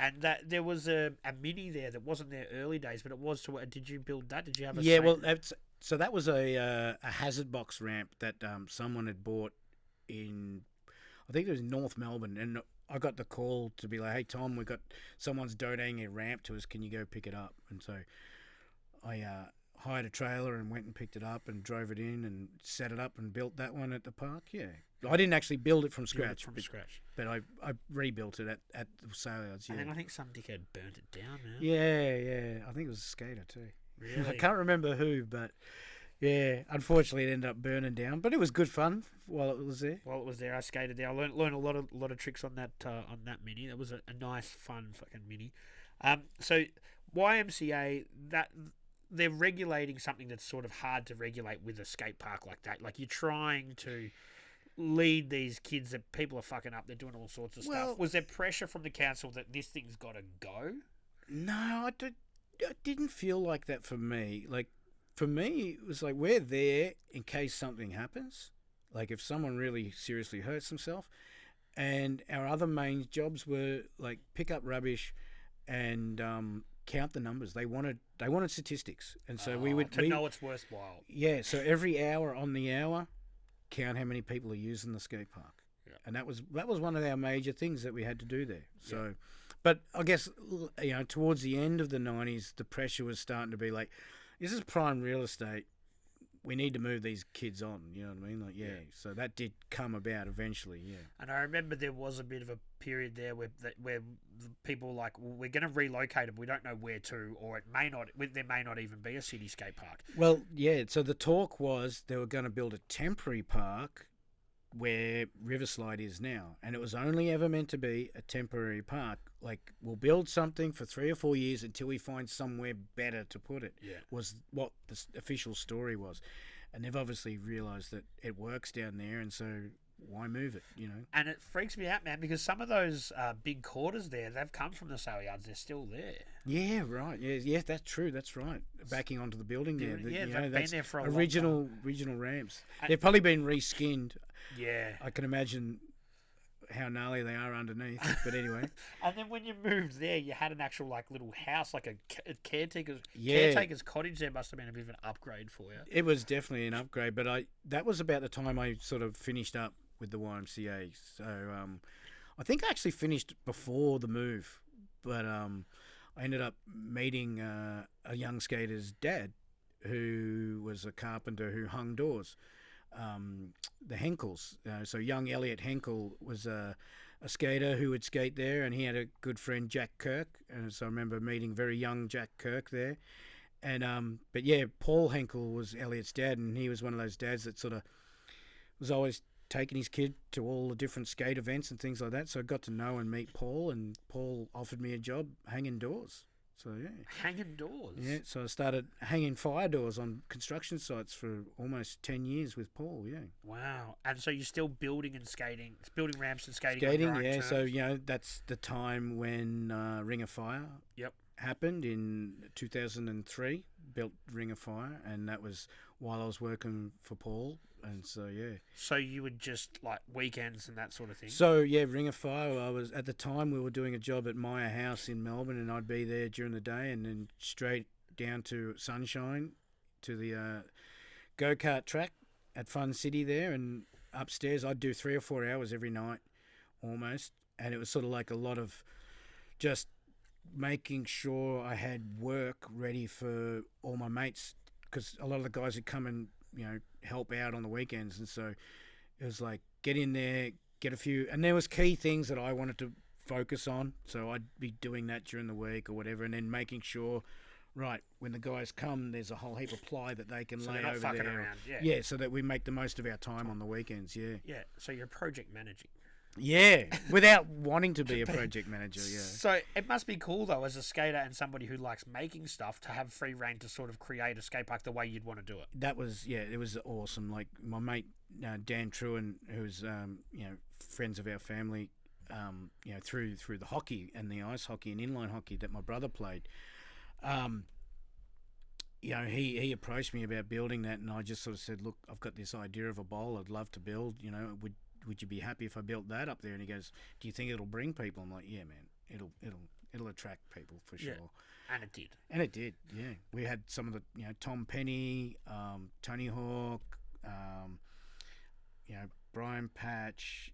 And that there was a mini there that wasn't there early days, but it was to. Did you build that? Did you have a? Yeah, so that was a hazard box ramp that someone had bought in, I think it was North Melbourne, and I got the call to be like, "Hey Tom, we got someone's donating a ramp to us. Can you go pick it up?" And so I hired a trailer and went and picked it up and drove it in and set it up and built that one at the park. Yeah. I didn't actually build it from scratch. But I rebuilt it at the sale yards. Yeah. And then I think some dickhead burnt it down. Yeah. I think it was a skater too. Really? I can't remember who, but yeah, unfortunately it ended up burning down. But it was good fun while it was there. While it was there, I skated there. I learned a lot of tricks on that mini. That was a nice, fun fucking mini. So YMCA, that they're regulating something that's sort of hard to regulate with a skate park like that. Like, you're trying to lead these kids that people are fucking up. They're doing all sorts of stuff. Was there pressure from the council that this thing's got to go? No, I didn't feel like that for me. Like, for me, it was like, we're there in case something happens. Like, if someone really seriously hurts themselves. And our other main jobs were, like, pick up rubbish and count the numbers. They wanted statistics. And so we would... know it's worthwhile. Yeah, so every hour on the hour, count how many people are using the skate park. Yeah. And that was one of our major things that we had to do there. So... Yeah. But I guess, towards the end of the 90s, the pressure was starting to be like, this is prime real estate. We need to move these kids on, you know what I mean? Like, yeah. So that did come about eventually, yeah. And I remember there was a bit of a period there where people were like, well, we're going to relocate them. We don't know where to, or there may not even be a city skate park. Well, yeah, so the talk was they were going to build a temporary park where Riverslide is now, and it was only ever meant to be a temporary park. Like, we'll build something for 3 or 4 years until we find somewhere better to put it. Yeah. Was what the official story was. And they've obviously realised that it works down there, and so why move it, And it freaks me out, man, because some of those big quarters there, they've come from the sale yards. They're still there. Yeah, right. Yeah, that's true. That's right. Backing onto the building there. They've been there for a original ramps. They've probably been reskinned. Yeah. I can imagine how gnarly they are underneath. But anyway. And then when you moved there, you had an actual little house, like a caretaker's cottage. There must have been a bit of an upgrade for you. It was definitely an upgrade, but that was about the time I sort of finished up with the YMCA. So I think I actually finished before the move, but I ended up meeting a young skater's dad, who was a carpenter who hung doors. The Henkels. So young Elliot Henkel was a skater who would skate there, and he had a good friend, Jack Kirk. And so I remember meeting very young Jack Kirk there. And but yeah, Paul Henkel was Elliot's dad, and he was one of those dads that sort of was always taking his kid to all the different skate events and things like that. So I got to know and meet Paul, and Paul offered me a job hanging doors. So yeah. Hanging doors. Yeah, so I started hanging fire doors on construction sites for almost 10 years with Paul, yeah. Wow. And so you're still building and skating, building ramps and skating. Skating, on your own yeah. terms. So, you know, that's the time when Ring of Fire Yep. happened in 2003. Built Ring of Fire, and that was while I was working for Paul. And so, yeah. So you would just like weekends and that sort of thing? So, yeah, Ring of Fire, I was, at the time, we were doing a job at Maya House in Melbourne, and I'd be there during the day and then straight down to Sunshine to the go-kart track at Fun City there, and upstairs I'd do 3 or 4 hours every night almost, and it was sort of like a lot of just making sure I had work ready for all my mates, because a lot of the guys would come and, you know, help out on the weekends, and so it was like get in there, get a few, and there was key things that I wanted to focus on, so I'd be doing that during the week or whatever, and then making sure, right, when the guys come, there's a whole heap of ply that they can So lay they're not over fucking there. around, yeah. Yeah, so that we make the most of our time on the weekends, yeah. Yeah. So you're project managing. Yeah, without wanting to be a project manager, yeah. So it must be cool though, as a skater and somebody who likes making stuff, to have free reign to sort of create a skate park the way you'd want to do it. That was, yeah, it was awesome. Like my mate Dan Truan, who's you know, friends of our family, you know, through the hockey and the ice hockey and inline hockey that my brother played. You know, he approached me about building that, and I just sort of said, look, I've got this idea of a bowl I'd love to build. You know, would you be happy if I built that up there? And he goes, do you think it'll bring people? I'm like, yeah, man, it'll attract people for sure. Yeah. And it did. And it did, yeah. We had some of the, you know, Tom Penny, Tony Hawk, you know, Brian Patch,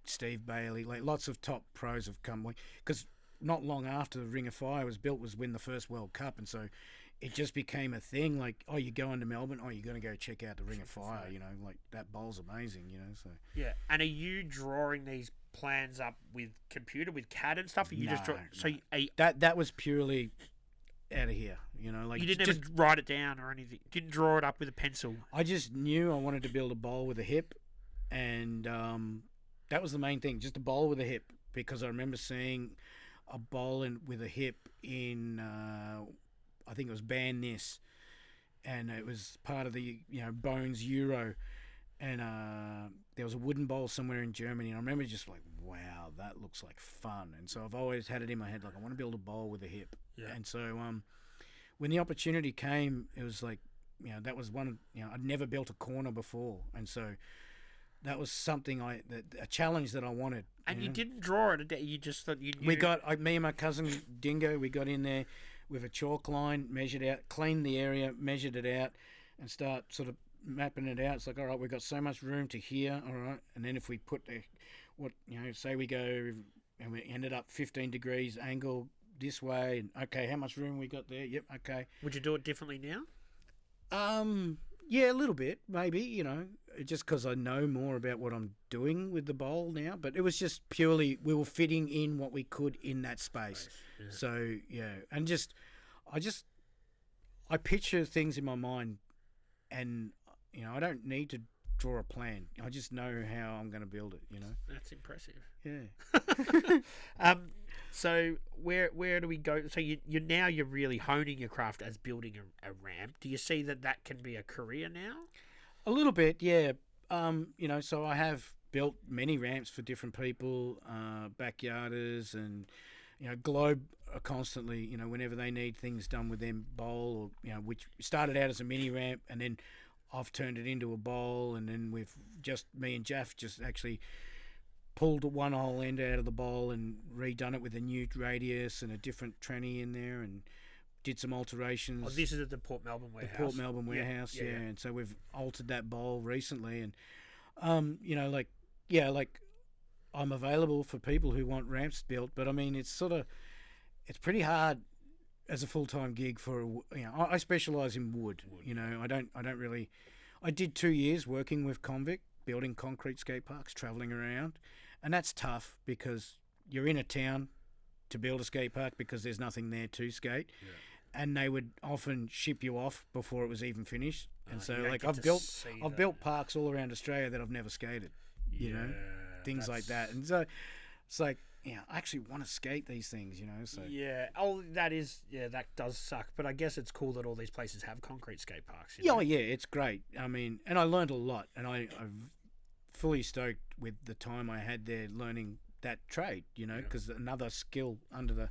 Steve Bailey, like lots of top pros have come. Because not long after the Ring of Fire was built was when the first World Cup, and so it just became a thing. Like, oh, you're going to Melbourne, oh, you're going to go check out the Ring of Fire. You know, like that bowl's amazing. You know, so Yeah. And are you drawing these plans up with computer, with CAD and stuff? Or you just draw? So that was purely out of here. You know, like you didn't just, ever write it down or anything. Didn't draw it up with a pencil. I just knew I wanted to build a bowl with a hip, and that was the main thing, just a bowl with a hip, because I remember seeing a bowl with a hip in I think it was Band This, and it was part of the, you know, Bones Euro, and there was a wooden bowl somewhere in Germany, and I remember just like, wow, that looks like fun. And so I've always had it in my head, like, I want to build a bowl with a hip. Yeah. And so when the opportunity came, it was like, you know, that was one, you know, I'd never built a corner before, and so that was something a challenge that I wanted. And you know? didn't draw it. You just thought you knew. Me and my cousin Dingo, we got in there with a chalk line, measured out, cleaned the area, measured it out, and start sort of mapping it out. It's like, all right, we've got so much room to here, all right, and then if we put say we go and we ended up 15 degrees angle this way, and okay, how much room we got there? Yep, okay. Would you do it differently now? Yeah, a little bit, maybe, you know, just because I know more about what I'm doing with the bowl now. But it was just purely, we were fitting in what we could in that space. Yeah. So, yeah, and I picture things in my mind, and, you know, I don't need to draw a plan. I just know how I'm going to build it, you know. That's impressive. Yeah. So where do we go? So you're really honing your craft as building a ramp. Do you see that can be a career now? A little bit, yeah. You know, so I have built many ramps for different people, backyarders, and, you know, Globe are constantly, you know, whenever they need things done with them bowl, or, you know, which started out as a mini ramp, and then I've turned it into a bowl, and then me and Jaff just actually pulled one whole end out of the bowl and redone it with a new radius and a different tranny in there, and did some alterations. Oh, this is at the Port Melbourne warehouse. The Port Melbourne warehouse, yeah. And so we've altered that bowl recently, and you know, like I'm available for people who want ramps built, but I mean, it's pretty hard as a full-time gig for, you know, I specialise in wood. You know, I don't really. I did 2 years working with Convict, building concrete skate parks, travelling around, and that's tough because you're in a town to build a skate park because there's nothing there to skate, and they would often ship you off before it was even finished. And so, like, I've built parks all around Australia that I've never skated, you know, things like that. And so it's like, I actually want to skate these things, So Yeah. Oh, that does suck. But I guess it's cool that all these places have concrete skate parks. yeah, it's great. I mean, and I learned a lot, and I'm fully stoked with the time I had there learning that trade, because another skill under the,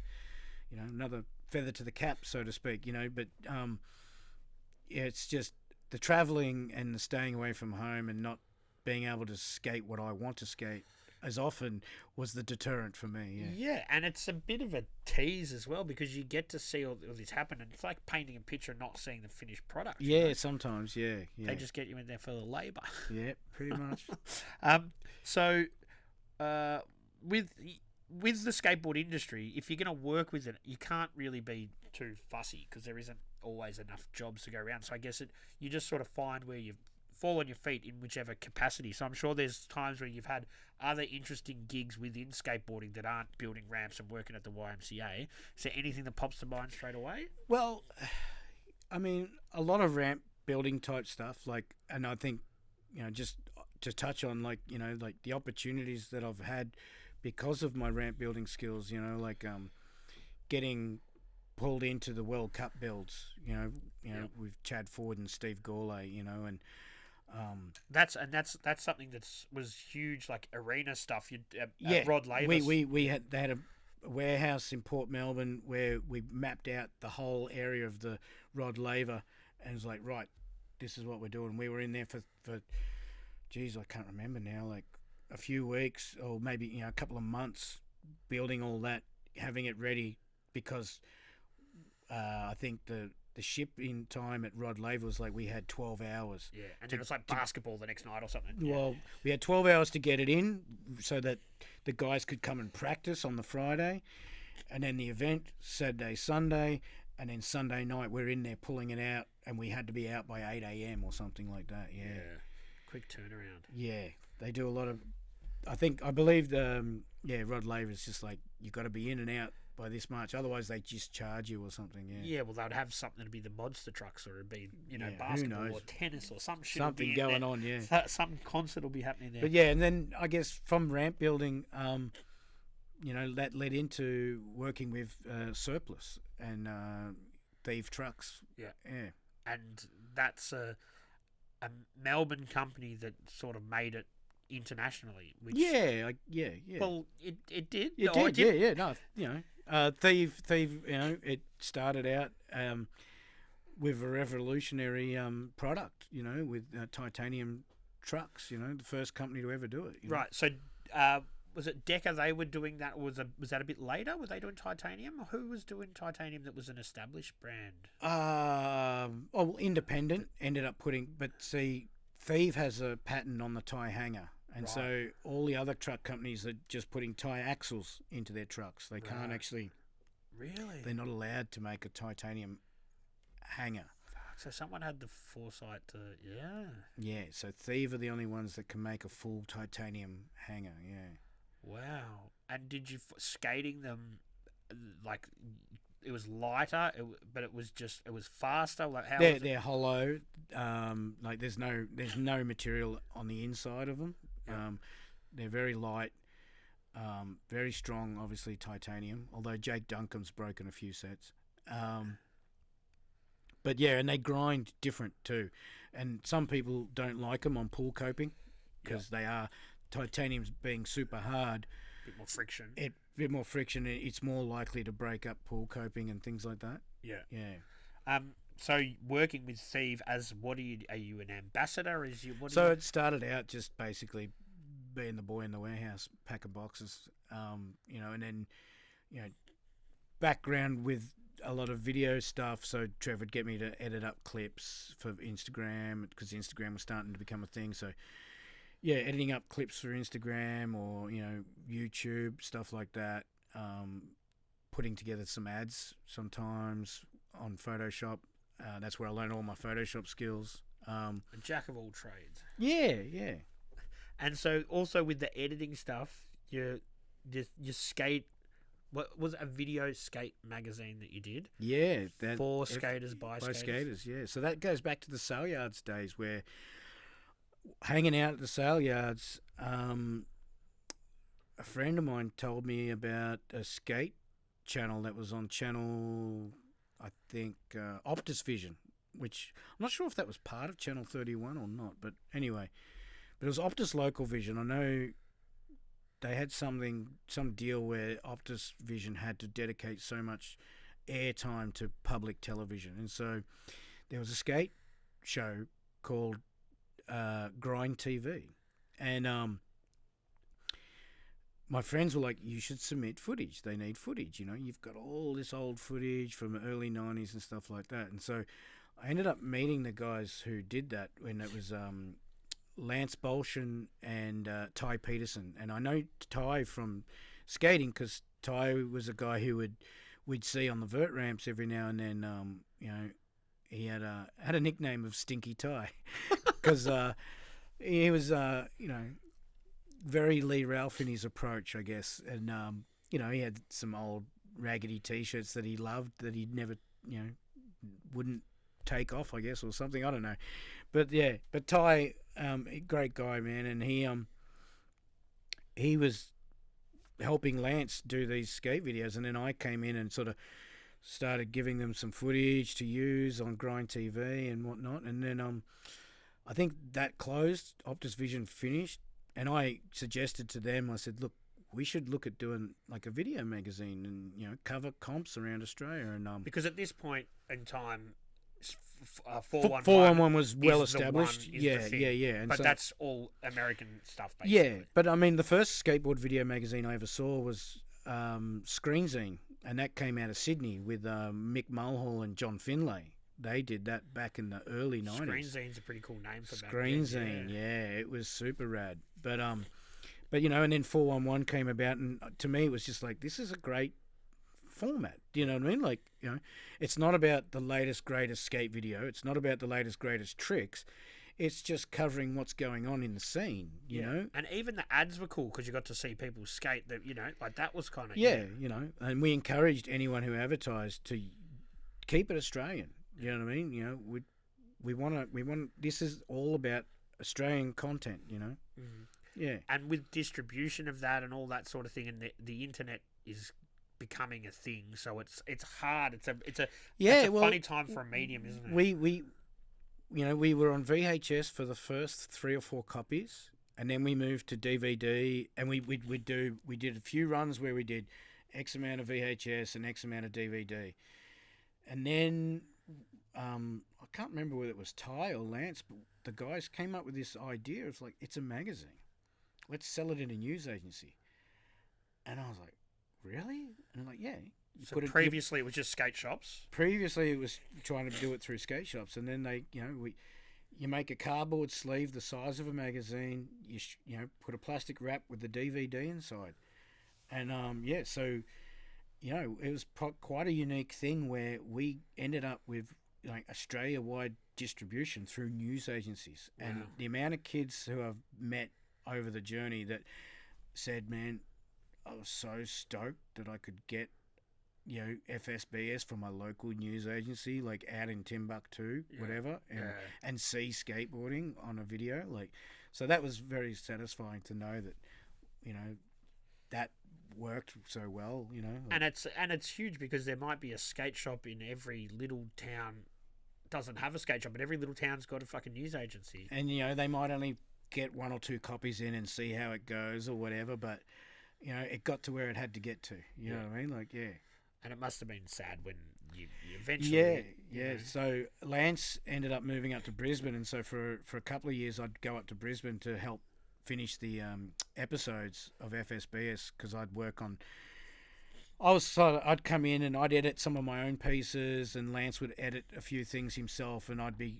another feather to the cap, so to speak, But yeah, it's just the traveling and the staying away from home and not being able to skate what I want to skate as often was the deterrent for me. Yeah, and it's a bit of a tease as well because you get to see all this happen, and it's like painting a picture and not seeing the finished product. Yeah, sometimes, yeah. They just get you in there for the labour. Yeah, pretty much. So, with the skateboard industry, if you're going to work with it, you can't really be too fussy because there isn't always enough jobs to go around. So I guess you just sort of find where you fall on your feet in whichever capacity. So I'm sure there's times where you've had other interesting gigs within skateboarding that aren't building ramps and working at the YMCA. Is there anything that pops to mind straight away? Well, I mean, a lot of ramp building type stuff, and I think, just to touch on, like the opportunities that I've had because of my ramp building skills, getting pulled into the World Cup builds, with Chad Ford and Steve Gourlay, and that's something was huge, like arena stuff. Rod Lavis. They had a warehouse in Port Melbourne where we mapped out the whole area of the Rod Laver, and it was like, right, this is what we're doing. We were in there for geez, I can't remember now, like a few weeks or maybe a couple of months building all that, having it ready because I think the shipping time at Rod Laver was like we had 12 hours. Yeah, and then it was like basketball the next night or something. Well, we had 12 hours to get it in so that the guys could come and practice on the Friday, and then the event Saturday, Sunday, and then Sunday night we're in there pulling it out, and we had to be out by 8 a.m. or something like that. Yeah. Quick turnaround. Yeah, they do a lot of. I believe Rod Laver is just like you got to be in and out by this much, otherwise they just charge you or something. Yeah, well, they'd have something to be the monster trucks, or it'd be basketball or tennis or some shit. Something going on, yeah. Some concert will be happening there. But and then I guess from ramp building, that led into working with Surplus and Thief Trucks. Yeah. Yeah. And that's a Melbourne company that sort of made it internationally. Which, yeah. Well, it did. It did. Yeah. No, Thief. It started out with a revolutionary product. With titanium trucks. The first company to ever do it. Right. So, was it Decca? They were doing that. Was that a bit later? Were they doing titanium? Or who was doing titanium that was an established brand? Independent ended up putting. But see, Thief has a patent on the tie hanger. And so all the other truck companies are just putting tie axles into their trucks. They can't actually... Really? They're not allowed to make a titanium hanger. So someone had the foresight to... Yeah. Yeah, so Thief are the only ones that can make a full titanium hanger, yeah. Wow. And did you... Skating them, like... It was lighter, but it was faster. Like how they're hollow. Like there's no material on the inside of them. They're very light, very strong. Obviously titanium. Although Jake Duncan's broken a few sets. But yeah, and they grind different too. And some people don't like them on pool coping because they are titanium's being super hard. Bit more friction. Bit more friction. It's more likely to break up pool coping and things like that. Yeah. So working with Thief as are you an ambassador? It started out just basically being the boy in the warehouse, packing boxes, and then background with a lot of video stuff. So Trev would get me to edit up clips for Instagram because Instagram was starting to become a thing. So. Yeah, editing up clips for Instagram or, YouTube, stuff like that. Putting together some ads sometimes on Photoshop. That's where I learned all my Photoshop skills. A jack of all trades. Yeah. And so also with the editing stuff, you skate... What was it, a video skate magazine that you did? Yeah. For skaters, by skaters, yeah. So that goes back to the sale yards days where... Hanging out at the sale yards, a friend of mine told me about a skate channel that was on channel, I think, Optus Vision, which I'm not sure if that was part of Channel 31 or not, but anyway, but it was Optus Local Vision. I know they had some deal where Optus Vision had to dedicate so much airtime to public television, and so there was a skate show called Grind TV, and my friends were like, you should submit footage. They need footage. You've got all this old footage from the early 90s and stuff like that. And so I ended up meeting the guys who did that when it was Lance Bolshin and Ty Peterson. And I know Ty from skating because Ty was a guy who we'd see on the vert ramps every now and then. He had a nickname of Stinky Ty because he was, very Lee Ralph in his approach, I guess. And, he had some old raggedy T-shirts that he loved that he never, wouldn't take off, I guess, or something. I don't know. But, yeah, Ty, great guy, man. And he was helping Lance do these skate videos. And then I came in and sort of started giving them some footage to use on Grind TV and whatnot. And then I think that closed. Optus Vision finished. And I suggested to them, I said, look, we should look at doing like a video magazine and, cover comps around Australia. And because at this point in time, 411 411 was well established. Yeah. And but so, that's all American stuff, basically. Yeah, but I mean, the first skateboard video magazine I ever saw was Screen Zine, and that came out of Sydney with Mick Mulhall and John Finlay. They did that back in the early 90s. Screen Zine's a pretty cool name for Screen Zine, yeah, it was super rad. But and then 411 came about, and to me it was just like, this is a great format. Do you know what I mean? Like, it's not about the latest greatest skate video. It's not about the latest greatest tricks. It's just covering what's going on in the scene. You know. And even the ads were cool because you got to see people skate. That like that was kind of And we encouraged anyone who advertised to keep it Australian. You know what I mean? We want. This is all about Australian content. Mm-hmm. Yeah. And with distribution of that and all that sort of thing, and the internet is becoming a thing, so it's hard. It's a funny time for a medium, isn't it? We were on VHS for the first 3 or 4 copies, and then we moved to DVD, and we did a few runs where we did X amount of VHS and X amount of DVD, and then I can't remember whether it was Ty or Lance, but the guys came up with this idea of like, it's a magazine, let's sell it in a news agency, and I was like, really? And I'm like, yeah. So previously it was just skate shops? Previously it was trying to do it through skate shops, and then they, you make a cardboard sleeve the size of a magazine, you put a plastic wrap with the DVD inside. And, so, it was quite a unique thing where we ended up with like Australia-wide distribution through news agencies. Wow. And the amount of kids who I've met over the journey that said, man, I was so stoked that I could get, FSBS from my local news agency, like out in Timbuktu, whatever, and see skateboarding on a video. So that was very satisfying to know that, that worked so well, And it's huge because there might be a skate shop in every little town. Doesn't have a skate shop, but every little town's got a fucking news agency. And, they might only get 1 or 2 copies in and see how it goes or whatever, but, it got to where it had to get to. You know what I mean? And it must have been sad when you eventually... Yeah. So Lance ended up moving up to Brisbane, and so for a couple of years I'd go up to Brisbane to help finish the episodes of FSBS, because I'd work on... I'd come in and I'd edit some of my own pieces, and Lance would edit a few things himself, and I'd be,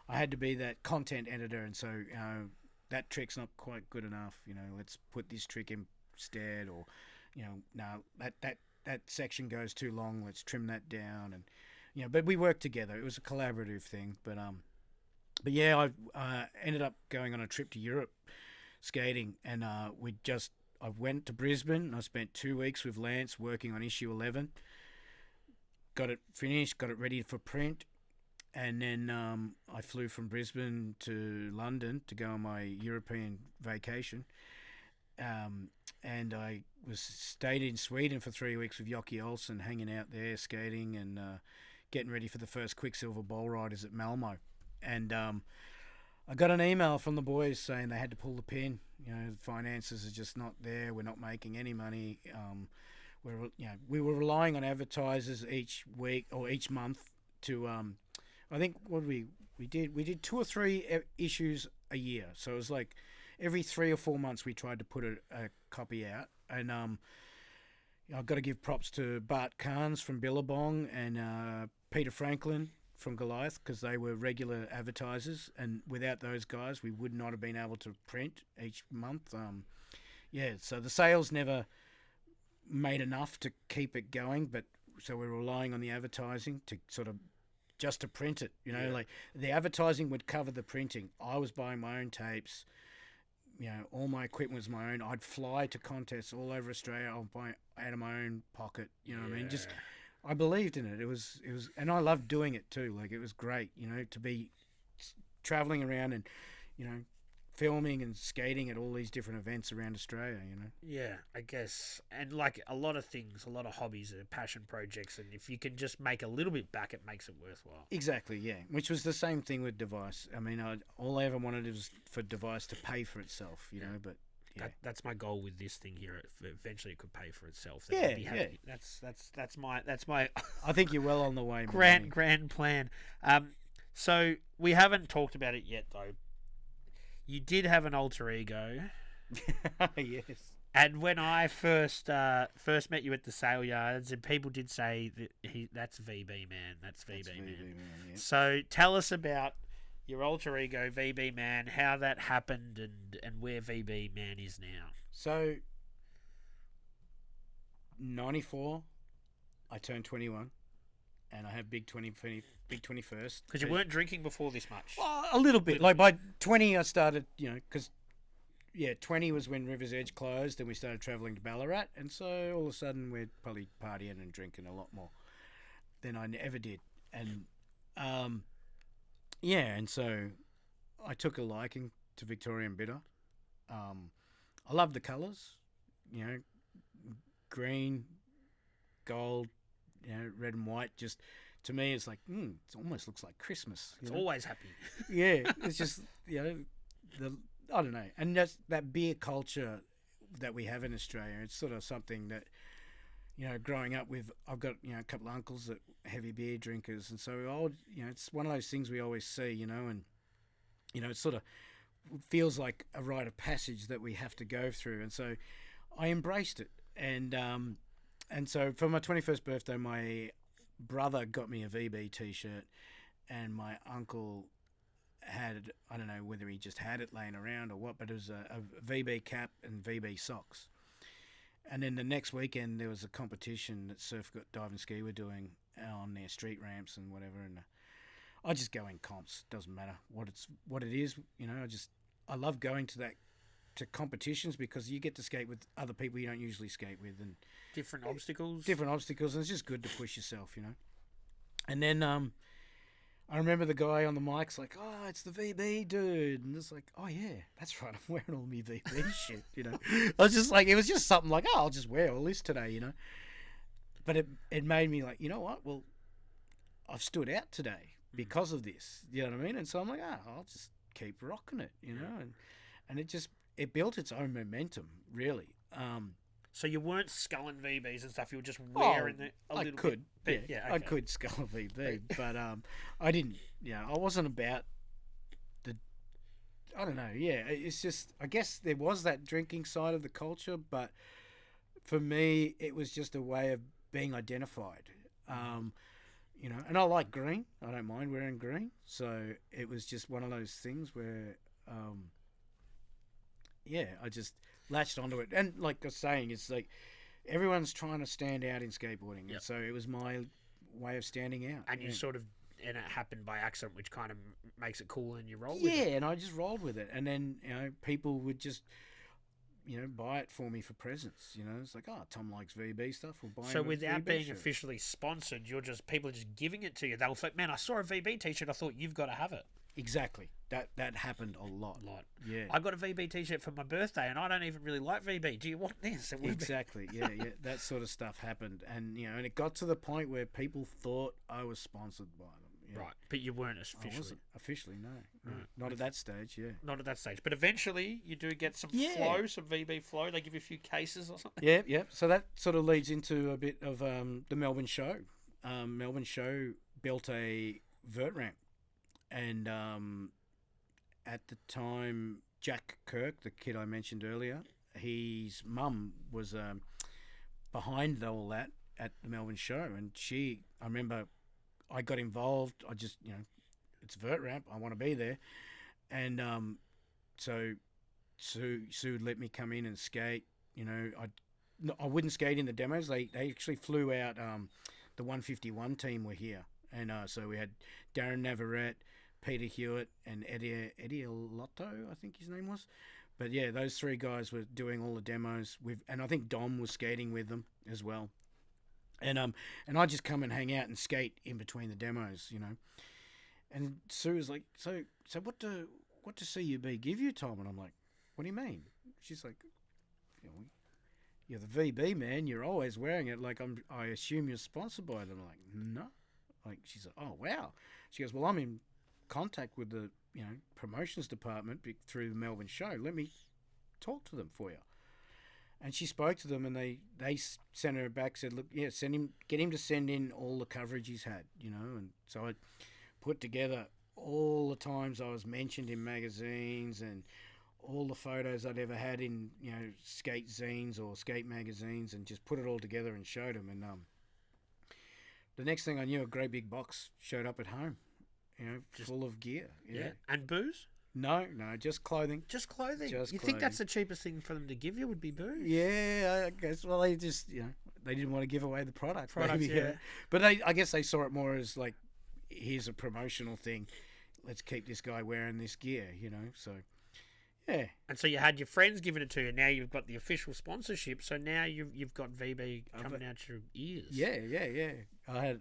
I had to be that content editor, and so that trick's not quite good enough. Let's put this trick instead, or no, that section goes too long. Let's trim that down, and but we worked together. It was a collaborative thing, but yeah, I ended up going on a trip to Europe skating, and I went to Brisbane. I spent 2 weeks with Lance working on issue 11. Got it finished, got it ready for print, And then I flew from Brisbane to London to go on my European vacation. And I stayed in Sweden for 3 weeks with Jocke Olsen, hanging out there, skating and getting ready for the first Quicksilver Bowl Riders at Malmo. And I got an email from the boys saying they had to pull the pin. You know, the finances are just not there. We're not making any money. We were relying on advertisers each week or each month to. I think what we did 2 or 3 issues a year. So it was like every 3 or 4 months we tried to put a copy out. And I've got to give props to Bart Carnes from Billabong and Peter Franklin from Goliath, because they were regular advertisers, and without those guys we would not have been able to print each month. So the sales never made enough to keep it going, but so we're relying on the advertising to sort of just to print it, you know. Like the advertising would cover the printing. I was buying my own tapes, you know, all my equipment was my own. I'd fly to contests all over Australia. I'll buy out of my own pocket, you know what I mean? Just I believed in it. It was, and I loved doing it too. Like it was great, you know, to be traveling around and, you know, filming and skating at all these different events around Australia, you know. Yeah, I guess. And like a lot of things, a lot of hobbies are passion projects, and if you can just make a little bit back, it makes it worthwhile. Exactly, yeah. Which was the same thing with Device. I mean, all I ever wanted was for Device to pay for itself, you know, but yeah. That's my goal with this thing here. Eventually, it could pay for itself. Yeah. That's my. I think you're well on the way. Grand plan. So we haven't talked about it yet, though. You did have an alter ego. Yes. And when I first met you at the sale yards, and people did say that that's VB Man. That's VB Man. Yeah. So tell us about your alter ego, VB Man, how that happened, and where VB Man is now. So, 94, I turned 21, and I have big 21st. Because you weren't drinking before this much. Well, a little bit. Like by 20, I started, you know, because 20 was when River's Edge closed, and we started travelling to Ballarat, and so all of a sudden we're probably partying and drinking a lot more than I ever did, and and so I took a liking to Victorian Bitter. I love the colours, you know, green, gold, you know, red and white. Just to me, it's like it almost looks like Christmas. It's always happy. Yeah, it's just, you know, I don't know, and that's that beer culture that we have in Australia. It's sort of something that, you know, growing up with, I've got, you know, a couple of uncles that heavy beer drinkers, and so you know, it's one of those things we always see, you know, and you know, it sort of feels like a rite of passage that we have to go through, and so I embraced it, and so for my 21st birthday, my brother got me a VB t-shirt, and my uncle had, I don't know whether he just had it laying around or what, but it was a VB cap and VB socks. And then the next weekend there was a competition that Surf Dive and Ski were doing on their street ramps and whatever, and I just go in comps. Doesn't matter what it is, you know. I love going to competitions because you get to skate with other people you don't usually skate with, and different obstacles, and it's just good to push yourself, you know. And then I remember the guy on the mic's like, "Oh, it's the VB dude," and it's like, "Oh yeah, that's right, I'm wearing all my VB shit," you know. I was just like, it was just something like, "Oh, I'll just wear all this today," you know. But it made me like, you know what? Well, I've stood out today because of this, you know what I mean? And so I'm like, I'll just keep rocking it, you know, and it built its own momentum, really. So you weren't sculling VBs and stuff. You were just wearing a little bit. Yeah, okay. I could scull a VB, but I didn't. You know, I wasn't about the. I don't know. Yeah, it's just. I guess there was that drinking side of the culture, but for me, it was just a way of being identified. You know, and I like green. I don't mind wearing green. So it was just one of those things where, I just latched onto it. And like I was saying, it's like everyone's trying to stand out in skateboarding. Yep. And so it was my way of standing out. And you sort of, and it happened by accident, which kind of makes it cool, and you roll with it. Yeah, and I just rolled with it. And then, you know, people would just, buy it for me for presents. It's like, oh, Tom likes VB stuff. We'll buy So him a without VB being shirt. officially sponsored, people are just giving it to you. They'll say, "Man, I saw a VB t-shirt. I thought you've got to have it." Exactly. That happened a lot. Yeah. I got a VB t-shirt for my birthday, and I don't even really like VB. Do you want this? Exactly. Yeah. That sort of stuff happened, and and it got to the point where people thought I was sponsored by them. Right, but you weren't I officially. wasn't officially, no. Right. Not at that stage. Yeah. Not at that stage, but eventually you do get some flow, some VB flow. They give you a few cases or something. Yeah. So that sort of leads into a bit of the Melbourne show. Melbourne show built a vert ramp, and at the time, Jack Kirk, the kid I mentioned earlier, his mum was behind all that at the Melbourne show, and I remember I got involved. I just, it's a vert ramp. I want to be there. And so Sue would let me come in and skate. I wouldn't skate in the demos. They actually flew out, the 151 team were here. And so we had Darren Navarrete, Peter Hewitt, and Eddie Lotto, I think his name was. But yeah, those three guys were doing all the demos. And I think Dom was skating with them as well. And I just come and hang out and skate in between the demos, And Sue was like, so what do CUB give you, Tom? And I'm like, what do you mean? She's like, you're the VB man. You're always wearing it. Like I assume you're sponsored by them. I'm like, no. Like she's like, oh wow. She goes, well, I'm in contact with the promotions department through the Melbourne show. Let me talk to them for you. And she spoke to them, and they sent her back, said, look, yeah, get him to send in all the coverage he's had, And so I put together all the times I was mentioned in magazines and all the photos I'd ever had in, skate zines or skate magazines, and just put it all together and showed him. And the next thing I knew, a great big box showed up at home, full of gear. Yeah. And booze? No, just clothing. Just clothing. Just you clothing. think that's the cheapest thing for them to give you would be booze? Yeah, I guess. Well, they just, they didn't want to give away the product. Products, maybe, yeah. But I guess they saw it more as like, here's a promotional thing. Let's keep this guy wearing this gear, So, yeah. And so you had your friends giving it to you. Now you've got the official sponsorship. So now you've got VB coming out your ears. Yeah. I had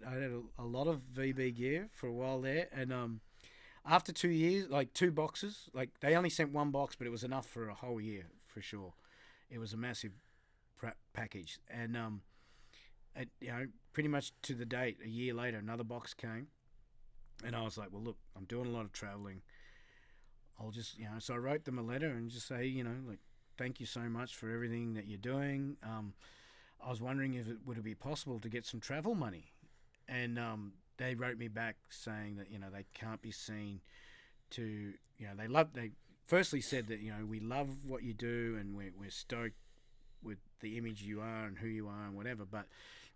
a lot of VB gear for a while there, and after 2 years, like 2 boxes, like they only sent 1 box, but it was enough for a whole year for sure. It was a massive package, and pretty much to the date, a year later, another box came, and I was like, well, look, I'm doing a lot of traveling. I'll just, so I wrote them a letter and just say, like, thank you so much for everything that you're doing. I was wondering if would it be possible to get some travel money, and they wrote me back saying that they can't be seen to they firstly said that we love what you do and we're stoked with the image you are and who you are and whatever, but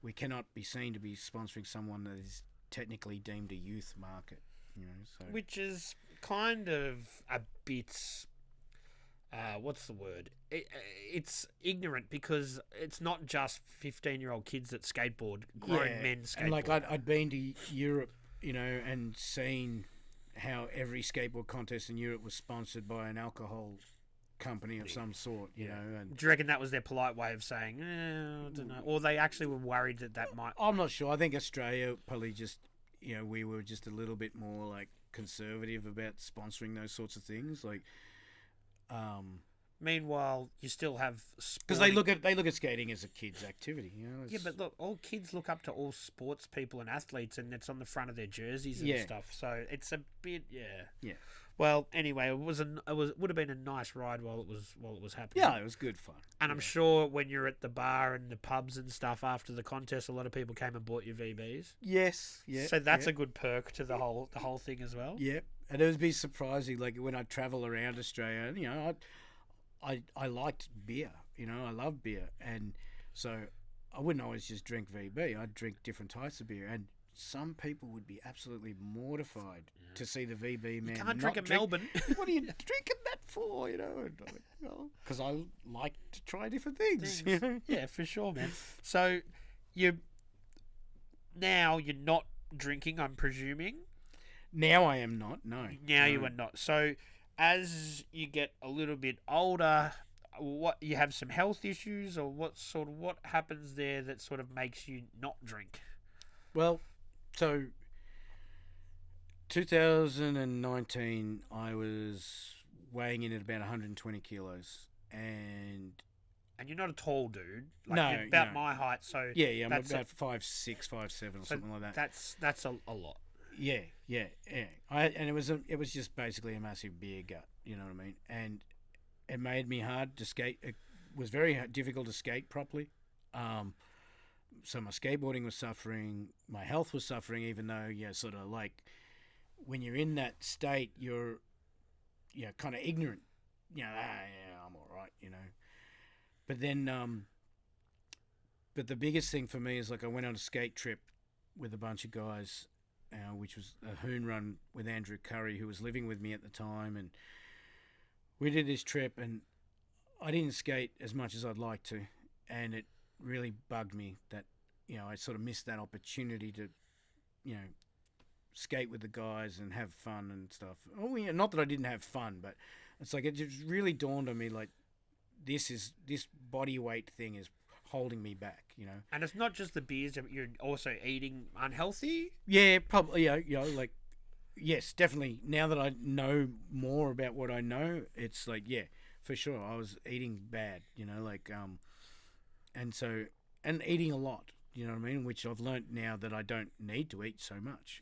we cannot be seen to be sponsoring someone that is technically deemed a youth market, so which is kind of a bit what's the word? It's ignorant, because it's not just 15-year-old kids that skateboard. Grown men skateboard. And like I'd been to Europe, and seen how every skateboard contest in Europe was sponsored by an alcohol company of some sort, you know. And do you reckon that was their polite way of saying, I don't know, or they actually were worried that might? I'm not sure. I think Australia probably just, we were just a little bit more like conservative about sponsoring those sorts of things, like. Meanwhile, you still have because they look at skating as a kid's activity, Yeah, but look, all kids look up to all sports people and athletes, and it's on the front of their jerseys and stuff. So it's a bit, yeah. Well, anyway, it would have been a nice ride while it was happening. Yeah, it was good fun. And I'm sure when you're at the bar and the pubs and stuff after the contest, a lot of people came and bought your VBs. Yes, yeah. So that's a good perk to the whole thing as well. Yeah, and it would be surprising, like when I travel around Australia, I liked beer, I love beer, and so I wouldn't always just drink VB. I'd drink different types of beer, and some people would be absolutely mortified to see the VB man. You can't drink at Melbourne. What are you drinking that for? Because I like to try different things. Yeah, for sure, man. So you're not drinking, I'm presuming. Now I am not. No. Now you are not. So as you get a little bit older, what you have some health issues, or what happens there that sort of makes you not drink? Well, so 2019, I was weighing in at about 120 kilos, and And you're not a tall dude. Like No, you're about no. my height, so yeah, I'm that's about 5'6", 5'7", or so something like that. that's a lot. Yeah. And it was just basically a massive beer gut. You know what I mean? And it made me hard to skate. It was very difficult to skate properly. So my skateboarding was suffering. My health was suffering. Even though, sort of like when you're in that state, you're kind of ignorant. I'm all right. But then, but the biggest thing for me is like I went on a skate trip with a bunch of guys, which was a hoon run with Andrew Curry, who was living with me at the time, and we did this trip, and I didn't skate as much as I'd like to, and it really bugged me that I sort of missed that opportunity to skate with the guys and have fun and stuff. Oh yeah, not that I didn't have fun, but it's like it just really dawned on me like this body weight thing is holding me back. And it's not just the beers; you're also eating unhealthy. Yeah, probably. Like yes, definitely. Now that I know more about what I know, it's like for sure. I was eating bad. And eating a lot. You know what I mean? Which I've learnt now that I don't need to eat so much.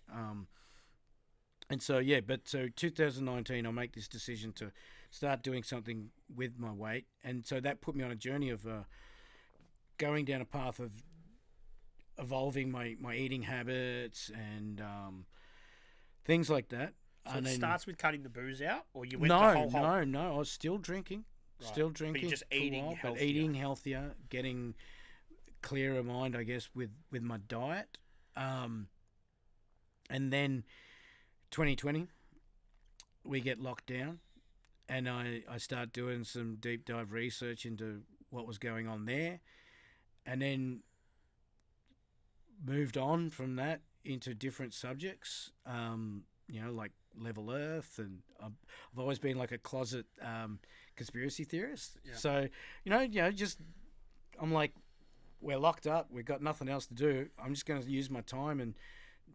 But 2019, I make this decision to start doing something with my weight, and so that put me on a journey of going down a path of evolving my eating habits and things like that. So and it then, starts with cutting the booze out, or you went the whole. No. I was still drinking, Right. But you're just for a eating while, healthier. but eating healthier, getting clearer mind, I guess, with my diet. And then 2020, we get locked down, and I start doing some deep dive research into what was going on there, and then moved on from that into different subjects, like Level Earth, and I've always been like a closet conspiracy theorist. Yeah. So, just I'm like, we're locked up, we've got nothing else to do. I'm just going to use my time and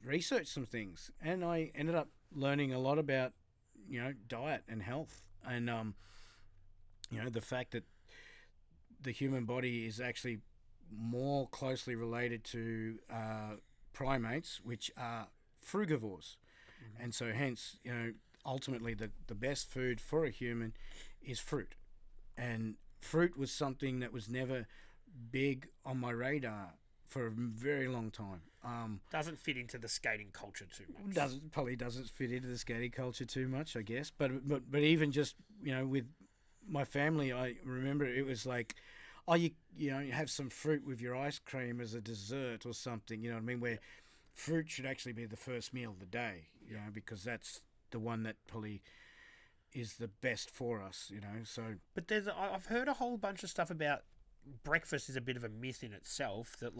research some things. And I ended up learning a lot about, diet and health. And, the fact that the human body is actually more closely related to primates, which are frugivores. Mm-hmm. And so hence, ultimately the best food for a human is fruit. And fruit was something that was never big on my radar for a very long time. Doesn't fit into the skating culture too much. Probably doesn't fit into the skating culture too much, I guess. But even just with my family, I remember it was like, oh, you have some fruit with your ice cream as a dessert or something. You know what I mean? Where fruit should actually be the first meal of the day. Because that's the one that probably is the best for us. So. But I've heard a whole bunch of stuff about breakfast is a bit of a myth in itself, that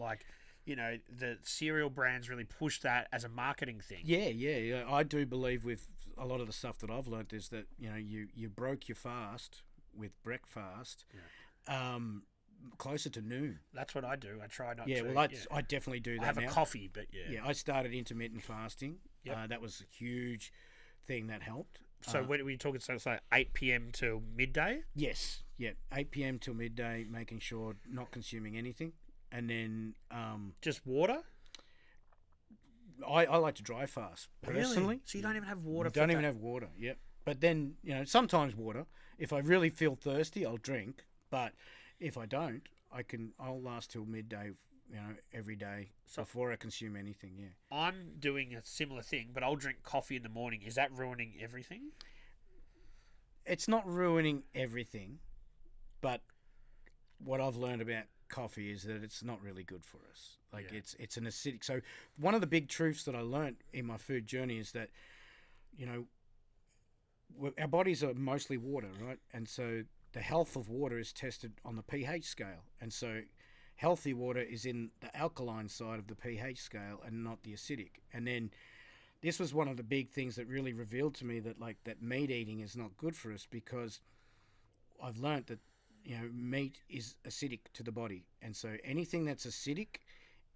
the cereal brands really push that as a marketing thing. Yeah. I do believe with a lot of the stuff that I've learnt is that you broke your fast with breakfast closer to noon. That's what I do. I try not to. Yeah, well, I definitely do that. I have now. A coffee, but yeah. Yeah, I started intermittent fasting. Yep. That was a huge thing that helped. So when were you talking? So it's like 8 p.m. till midday? Yes, 8 p.m. till midday, making sure not consuming anything. And then just water. I like to dry fast personally. Really? So you don't even have water. Don't even have water. Yep. But then sometimes water. If I really feel thirsty, I'll drink. But if I don't, I'll last till midday. Every day before I consume anything. Yeah. I'm doing a similar thing, but I'll drink coffee in the morning. Is that ruining everything? It's not ruining everything, but what I've learned about coffee is that it's not really good for us. Like it's an acidic. So one of the big truths that I learned in my food journey is that, our bodies are mostly water, right? And so the health of water is tested on the pH scale. And so healthy water is in the alkaline side of the pH scale and not the acidic. And then this was one of the big things that really revealed to me that that meat eating is not good for us, because I've learnt that meat is acidic to the body, and so anything that's acidic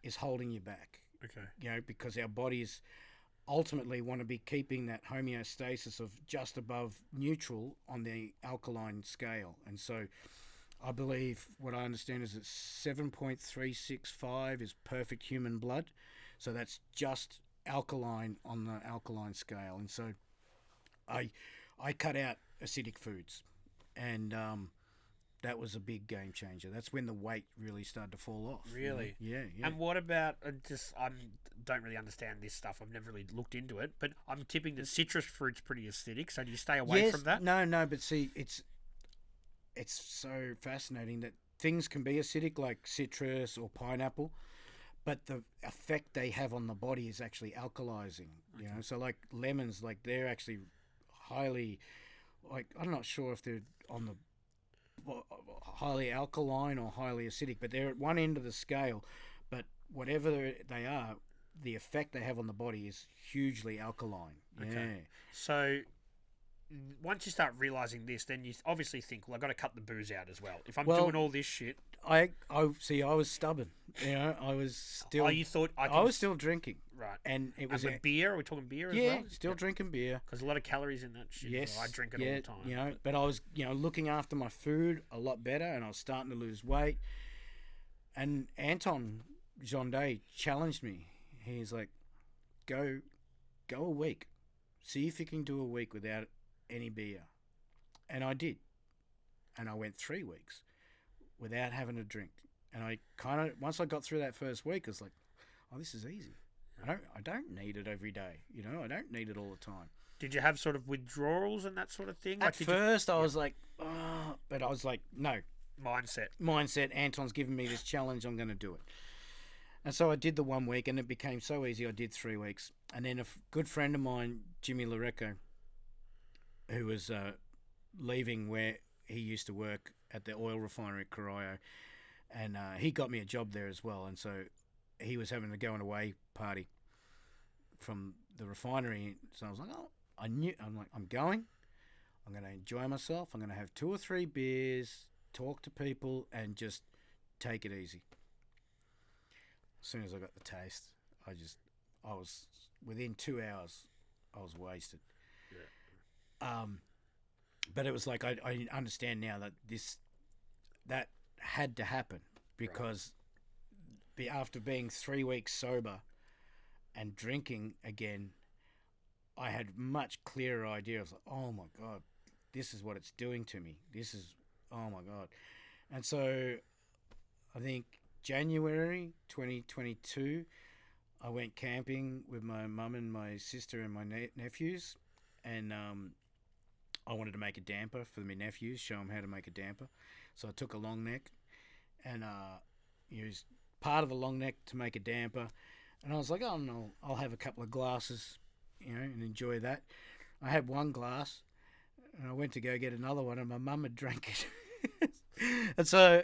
is holding you back. Okay. Because our bodies ultimately want to be keeping that homeostasis of just above neutral on the alkaline scale, and so I believe what I understand is that 7.365 is perfect human blood, so that's just alkaline on the alkaline scale, and so I cut out acidic foods, and that was a big game changer. That's when the weight really started to fall off. Really? Yeah. And what about don't really understand this stuff. I've never really looked into it, but I'm tipping that citrus fruit's pretty acidic. So do you stay away from that? No. But see, it's so fascinating that things can be acidic like citrus or pineapple, but the effect they have on the body is actually alkalizing. So like lemons, like they're actually highly, like I'm not sure if they're on the highly alkaline or highly acidic, but they're at one end of the scale. But whatever they are, the effect they have on the body is hugely alkaline. Okay. Yeah. So once you start realizing this, then you obviously think, well, I've got to cut the booze out as well. If I'm doing all this shit, I see. I was stubborn. I was still. Oh, you thought I was still drinking. Right. And it was beer. Are we talking beer as well? Yeah, still drinking beer. Because a lot of calories in that shit. Yes, I drink it all the time. But I was, looking after my food a lot better, and I was starting to lose weight. And Anton Jonday challenged me. He's like, go a week. See if you can do a week without any beer. And I did. And I went 3 weeks without having a drink. And I kind of, once I got through that first week, I was like, oh, this is easy. I don't need it every day. I don't need it all the time. Did you have sort of withdrawals and that sort of thing? At first, I was like, oh, but I was like, no. Mindset. Anton's given me this challenge. I'm going to do it. And so I did the 1 week, and it became so easy. I did 3 weeks. And then a good friend of mine, Jimmy Lorecco, who was leaving where he used to work at the oil refinery at Corio, and he got me a job there as well. And so he was having a going away party from the refinery. So I was like, I'm going to enjoy myself. I'm going to have 2 or 3 beers, talk to people, and just take it easy. As soon as I got the taste, I was within 2 hours, I was wasted. Yeah. But it was like, I understand now that had to happen because after being 3 weeks sober and drinking again, I had much clearer idea. I was like, oh my God, this is what it's doing to me. Oh my God. And so I think January 2022, I went camping with my mum and my sister and my nephews, and I wanted to make a damper for my nephews, show them how to make a damper. So I took a long neck and used part of a long neck to make a damper. And I was like, oh no, I'll have a couple of glasses, and enjoy that. I had 1 glass, and I went to go get another one, and my mum had drank it. And so,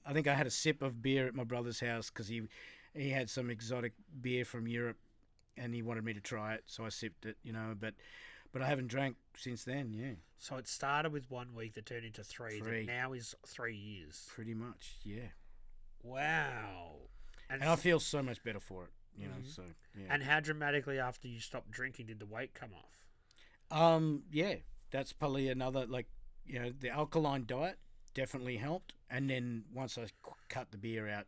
I think I had a sip of beer at my brother's house because he had some exotic beer from Europe, and he wanted me to try it, so I sipped it, but I haven't drank since then. Yeah. So it started with 1 week that turned into 3. That now is 3 years. Pretty much, yeah. Wow. And I feel so much better for it, So yeah. And how dramatically after you stopped drinking did the weight come off? Yeah, that's probably another the alkaline diet definitely helped, and then once I cut the beer out,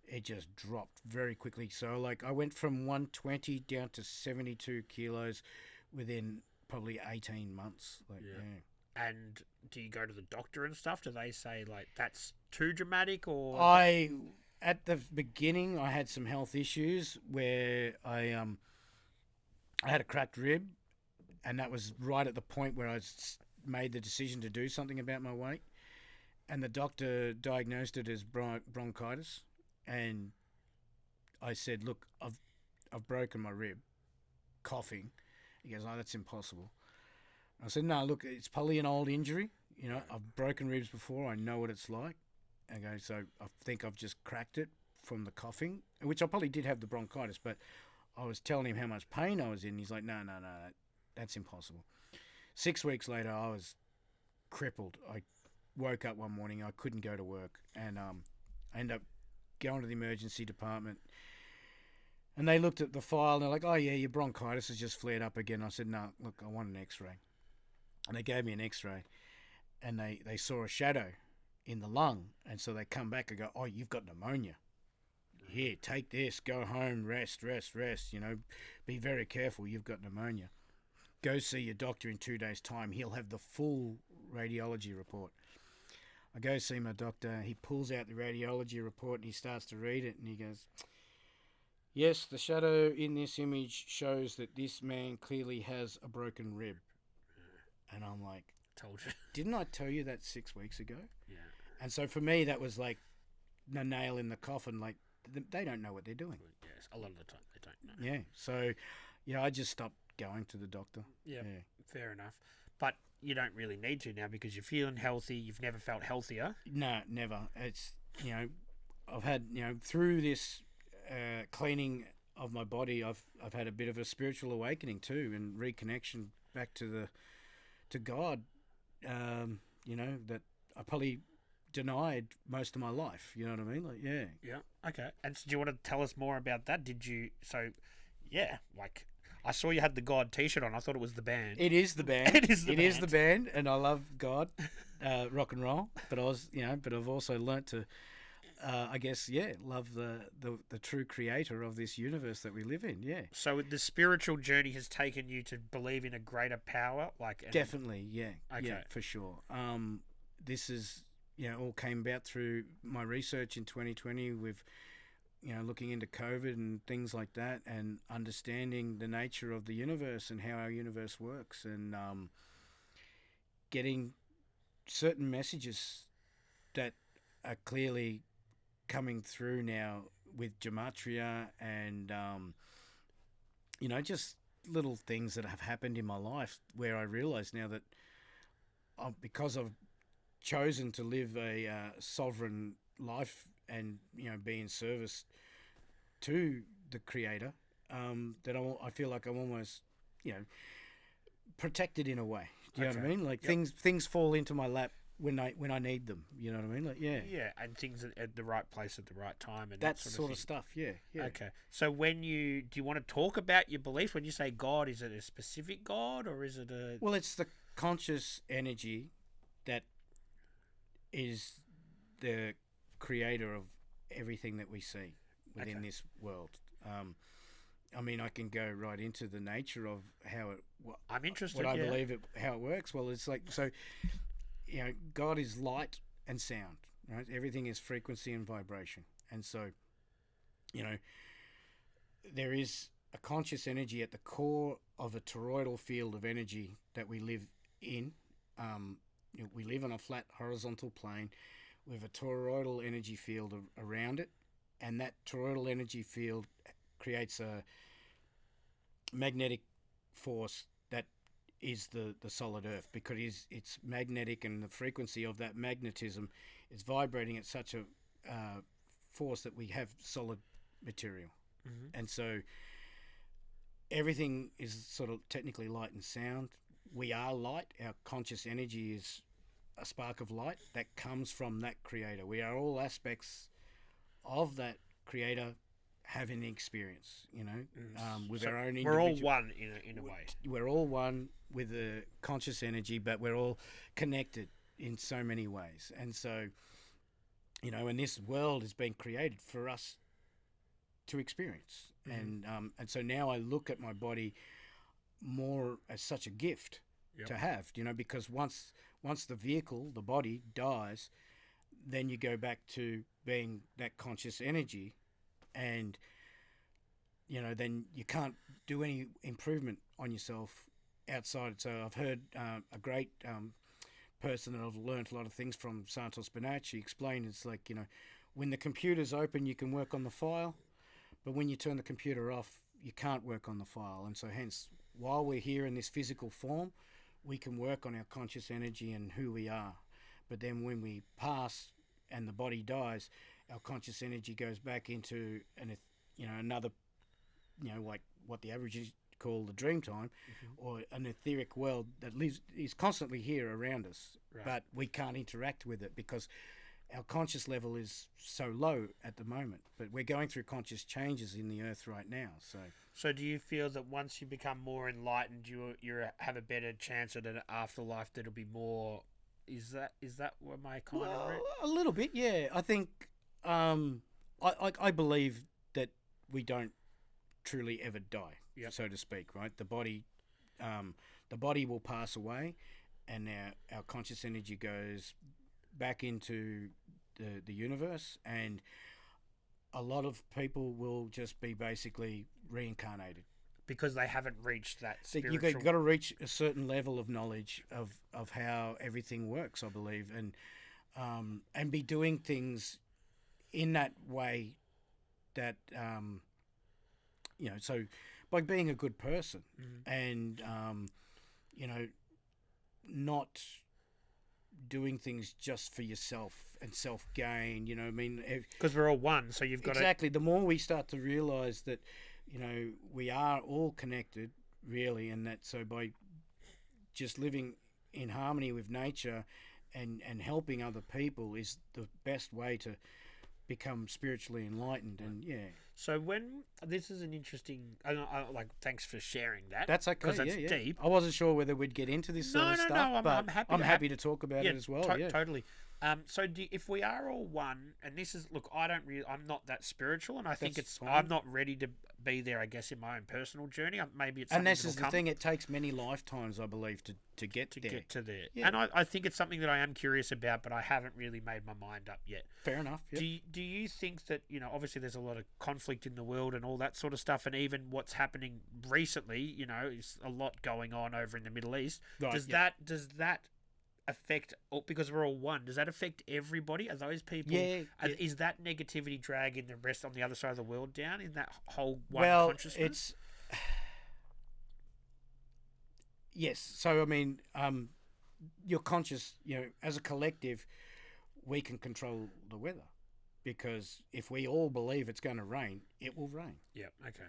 it just dropped very quickly. So I went from 120 down to 72 kilos within probably 18 months. Yeah. And do you go to the doctor and stuff? Do they say that's too dramatic, or? At the beginning, I had some health issues where I had a cracked rib, and that was right at the point where I made the decision to do something about my weight. And the doctor diagnosed it as bronchitis, and I said, "Look, I've broken my rib, coughing." He goes, "Oh, that's impossible." I said, "No, look, it's probably an old injury. I've broken ribs before. I know what it's like." Okay, so I think I've just cracked it from the coughing, which I probably did have the bronchitis, but I was telling him how much pain I was in. He's like, no, that's impossible. 6 weeks later, I was crippled. I woke up one morning, I couldn't go to work, and I ended up going to the emergency department. And they looked at the file and they're like, "Oh yeah, your bronchitis has just flared up again." I said, "No, look, I want an X-ray." And they gave me an X-ray, and they saw a shadow in the lung, and so they come back and go, "Oh, you've got pneumonia. Here, take this. Go home, rest. You know, be very careful. You've got pneumonia. Go see your doctor in 2 days' time. He'll have the full radiology report." I go see my doctor. He pulls out the radiology report and he starts to read it, and he goes, "Yes, the shadow in this image shows that this man clearly has a broken rib." And I'm like, Told you. "Didn't I tell you that 6 weeks ago?" Yeah. And so for me, that was like the nail in the coffin. Like, they don't know what they're doing. Yes, a lot of the time they don't know. Yeah. So, yeah, I just stopped going to the doctor. Yeah, Yeah. fair enough. But you don't really need to now because you're feeling healthy. You've never felt healthier. No, never. It's, you know, I've had, you know, through this cleaning of my body, I've had a bit of a spiritual awakening too, and reconnection back to God. You know, that I probably denied most of my life. You know what I mean? Like, yeah. Yeah. Okay. And so do you want to tell us more about that? Did you? So, yeah. Like, I saw you had the God T-shirt on. I thought it was the band. It is the band. It is the band, and I love God, rock and roll. But but I've also learnt to, I guess, love the true creator of this universe that we live in. Yeah. So the spiritual journey has taken you to believe in a greater power, Definitely, yeah, Okay. yeah, for sure. This is, you know, all came about through my research in 2020 with, you know, looking into COVID and things like that, and understanding the nature of the universe and how our universe works, and getting certain messages that are clearly coming through now with gematria and, you know, just little things that have happened in my life where I realize now that because I've chosen to live a sovereign life and, you know, be in service to the creator, that I feel like I'm almost, you know, protected in a way. Do you know what I mean? Like, things fall into my lap when I need them. You know what I mean? Like, yeah. Yeah, and things at the right place at the right time and that sort of stuff. Yeah, yeah. Okay. So do you want to talk about your belief when you say God? Is it a specific God or is it a? Well, it's the conscious energy that is the creator of everything that we see within this world. I mean, I can go right into the nature of how it. I'm interested. What I believe how it works. Well, it's like, so, you know, God is light and sound, right? Everything is frequency and vibration, and so, you know, there is a conscious energy at the core of a toroidal field of energy that we live in. You know, we live on a flat horizontal plane with a toroidal energy field around it, and that toroidal energy field creates a magnetic force that is the solid Earth, because it's magnetic, and the frequency of that magnetism is vibrating at such a force that we have solid material. Mm-hmm. And so everything is sort of technically light and sound. We are light. Our conscious energy is a spark of light that comes from that creator. We are all aspects of that creator having the experience, you know, with our own individual... We're all one in a way. We're all one with the conscious energy, but we're all connected in so many ways. And so, you know, and this world has been created for us to experience. Mm-hmm. And so now I look at my body more as such a gift to have, you know, because once the vehicle, the body, dies, then you go back to being that conscious energy, and, you know, then you can't do any improvement on yourself outside. So I've heard a great person that I've learned a lot of things from, Santos Bonacci, explained, it's like, you know, when the computer's open, you can work on the file, but when you turn the computer off, you can't work on the file. And so hence, while we're here in this physical form, we can work on our conscious energy and who we are. But then when we pass and the body dies, our conscious energy goes back into another, you know, like what the average call the dream time, or an etheric world that is constantly here around us, Right. but we can't interact with it because our conscious level is so low at the moment. But we're going through conscious changes in the earth right now. So do you feel that once you become more enlightened, you have a better chance at an afterlife that'll be more? Is that what my kind of read? A little bit, yeah. I think I believe that we don't truly ever die, Yep. so to speak. Right, the body will pass away, and our conscious energy goes back into the universe, and a lot of people will just be basically reincarnated. Because they haven't reached that spiritual... You've got to reach a certain level of knowledge of how everything works, I believe, and be doing things in that way that, so by being a good person and, not doing things just for yourself and self-gain, Because we're all one, so you've got exactly. The more we start to realise that, we are all connected, really, and that so by just living in harmony with nature and helping other people is the best way to become spiritually enlightened. And So when this is an interesting, thanks for sharing that. that's okay. Because that's deep. I wasn't sure whether we'd get into this sort of stuff, but I'm happy to talk about it as well. Totally. So if we are all one, and this is, look, I'm not that spiritual, and I think That's fine. I'm not ready to be there, I guess, in my own personal journey. Maybe it's something And this is that'll the come thing; it takes many lifetimes, I believe, to get there. get to there. Yeah. And I think it's something that I am curious about, but I haven't really made my mind up yet. Fair enough. Yeah. Do you think that, obviously there's a lot of conflict in the world and all that sort of stuff, and even what's happening recently, is a lot going on over in the Middle East. Right, Does that affect, because we're all one, does that affect everybody? Are those people, is that negativity dragging the rest on the other side of the world down in that whole one consciousness? Yes. So, you're conscious, as a collective, we can control the weather because if we all believe it's going to rain, it will rain. Yeah, okay.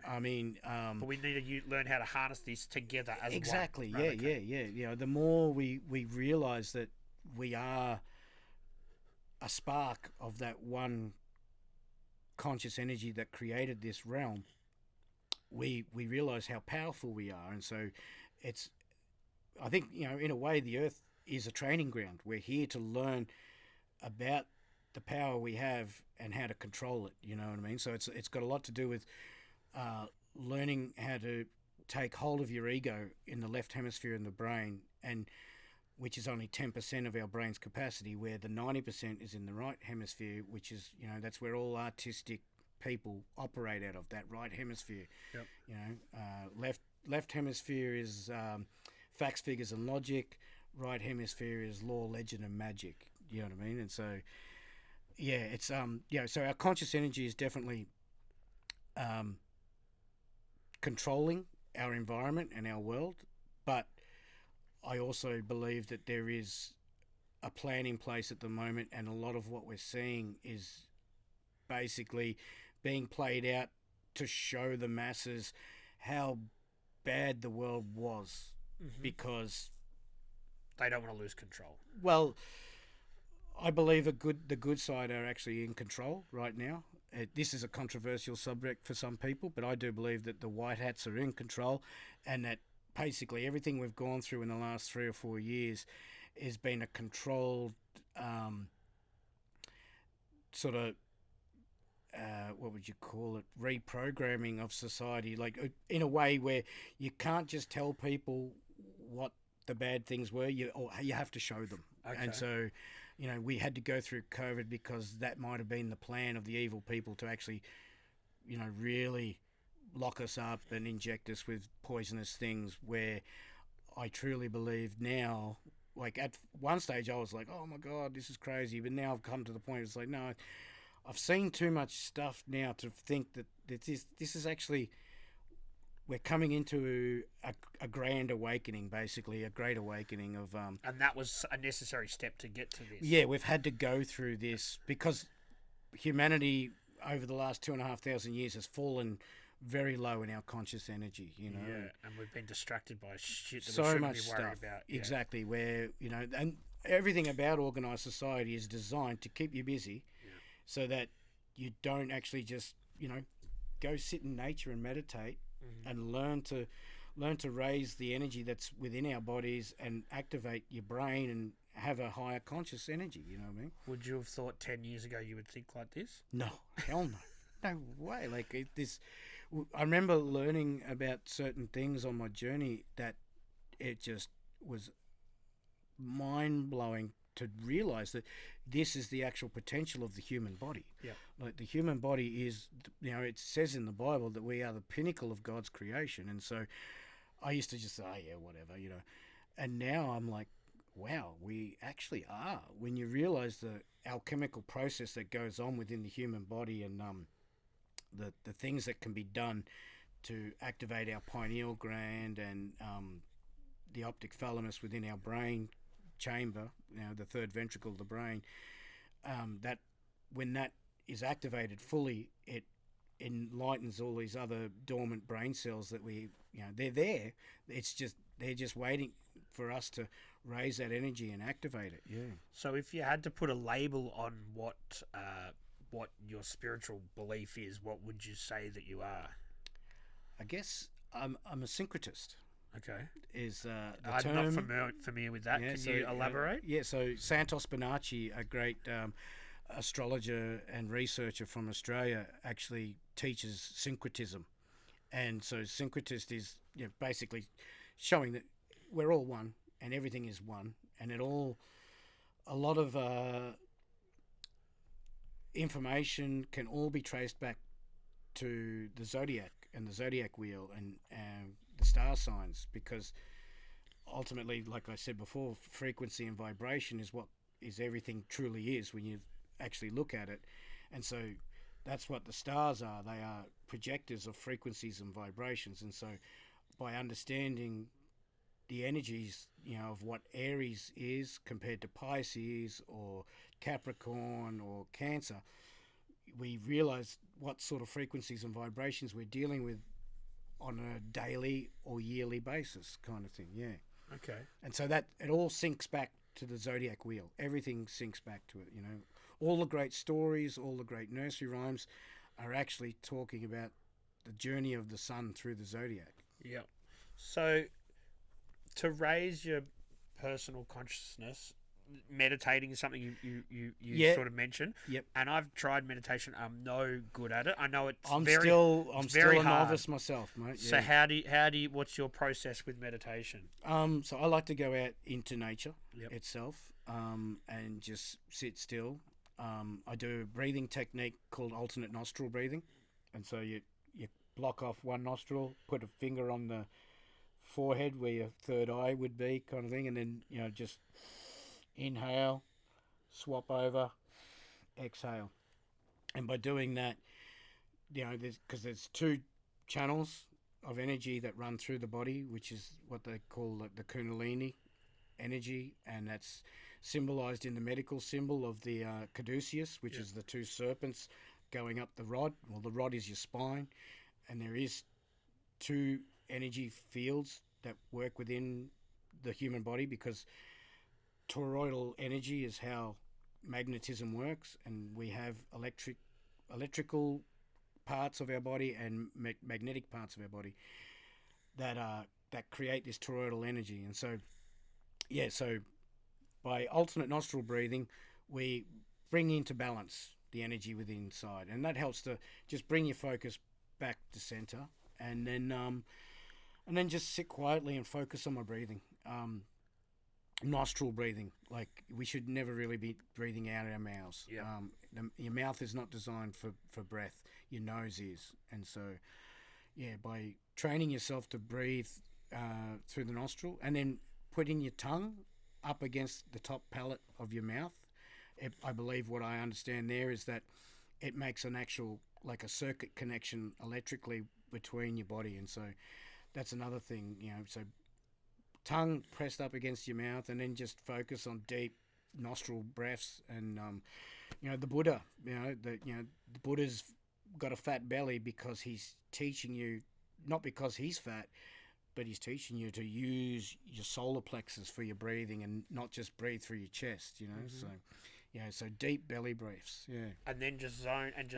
But we need to learn how to harness this together as exactly. one. Yeah, yeah. The more we realise that we are a spark of that one conscious energy that created this realm, we realise how powerful we are. And so I think, in a way, the Earth is a training ground. We're here to learn about the power we have and how to control it. You know what I mean? So it's got a lot to do with learning how to take hold of your ego in the left hemisphere in the brain, and which is only 10% of our brain's capacity, where the 90% is in the right hemisphere, which is, that's where all artistic people operate out of, that right hemisphere. Yep. Left hemisphere is facts, figures, and logic. Right hemisphere is law, legend, and magic. You know what I mean? And so, it's so our conscious energy is definitely controlling our environment and our world, but I also believe that there is a plan in place at the moment, and a lot of what we're seeing is basically being played out to show the masses how bad the world was, because they don't want to lose control. Well, I believe the good side are actually in control right now. This is a controversial subject for some people, but I do believe that the white hats are in control, and that basically everything we've gone through in the last 3 or 4 years has been a controlled sort of what would you call it, reprogramming of society, like in a way where you can't just tell people what the bad things were, you have to show them. Okay. And so, we had to go through COVID because that might have been the plan of the evil people to actually, really lock us up and inject us with poisonous things, where I truly believe now, like at one stage I was like, oh my God, this is crazy. But now I've come to the point, it's like, no, I've seen too much stuff now to think that this is actually, we're coming into a grand awakening, basically, a great awakening of... and that was a necessary step to get to this. Yeah, we've had to go through this because humanity over the last 2,500 years has fallen very low in our conscious energy, you know. Yeah, and we've been distracted by shit that we So shouldn't much be worried stuff. about. Yeah. Exactly, where, you know, and everything about organised society is designed to keep you busy so that you don't actually just, you know, go sit in nature and meditate and learn to raise the energy that's within our bodies and activate your brain and have a higher conscious energy, you know what I mean? Would you have thought 10 years ago you would think like this? No, hell no. No way. Like I remember learning about certain things on my journey that it just was mind blowing to realize that this is the actual potential of the human body. Yeah. Like the human body is, you know, it says in the Bible that we are the pinnacle of God's creation. And so I used to just say, oh, yeah, whatever, you know. And now I'm like, wow, we actually are. When you realize the alchemical process that goes on within the human body and the things that can be done to activate our pineal gland and the optic thalamus within our brain chamber, you know, the third ventricle of the brain, that when that is activated fully, it enlightens all these other dormant brain cells that we, you know, they're there. It's just, they're just waiting for us to raise that energy and activate it. Yeah. So if you had to put a label on what your spiritual belief is, what would you say that you are? I guess I'm a syncretist. Okay. Is the I'm term. not familiar with that. Yeah, Can so, you elaborate? Yeah, so Santos Bonacci, a great astrologer and researcher from Australia, actually teaches syncretism. And so syncretist is, you know, basically showing that we're all one and everything is one, and a lot of information can all be traced back to the zodiac and the zodiac wheel and the star signs, because ultimately, like I said before, frequency and vibration is what is everything truly is when you actually look at it. And so that's what the stars are. They are projectors of frequencies and vibrations. And so by understanding the energies, you know, of what Aries is compared to Pisces or Capricorn or Cancer, we realize what sort of frequencies and vibrations we're dealing with on a daily or yearly basis, kind of thing. Yeah. Okay. And so that it all syncs back to the zodiac wheel. Everything syncs back to it, you know. All the great stories, all the great nursery rhymes are actually talking about the journey of the sun through the zodiac. Yeah. So to raise your personal consciousness, meditating is something you sort of mentioned. Yep. And I've tried meditation. I'm no good at it. I know I'm very still very a hard. novice myself, mate. So Yeah. how do you what's your process with meditation? So I like to go out into nature Yep. itself, and just sit still. I do a breathing technique called alternate nostril breathing, and so you block off one nostril, put a finger on the forehead where your third eye would be, kind of thing, and then, you know, just inhale, swap over, exhale. And by doing that, you know, because there's two channels of energy that run through the body, which is what they call the Kundalini energy, and that's symbolized in the medical symbol of the caduceus, which is the two serpents going up the rod. Well, the rod is your spine, and there is two energy fields that work within the human body, because toroidal energy is how magnetism works, and we have electrical parts of our body and magnetic parts of our body that create this toroidal energy. And so by alternate nostril breathing, we bring into balance the energy within inside, and that helps to just bring your focus back to center, and then just sit quietly and focus on my breathing. Nostril breathing, like we should never really be breathing out of our mouths. Yeah. Your mouth is not designed for breath. Your nose is. And so, yeah, by training yourself to breathe through the nostril and then putting your tongue up against the top palate of your mouth, I believe what I understand there is that it makes an actual, like a circuit connection electrically between your body. And so that's another thing, you know, so tongue pressed up against your mouth, and then just focus on deep nostril breaths. And you know, the Buddha, the Buddha's got a fat belly because he's teaching you, not because he's fat, but he's teaching you to use your solar plexus for your breathing and not just breathe through your chest, So, so deep belly breaths, And then just zone and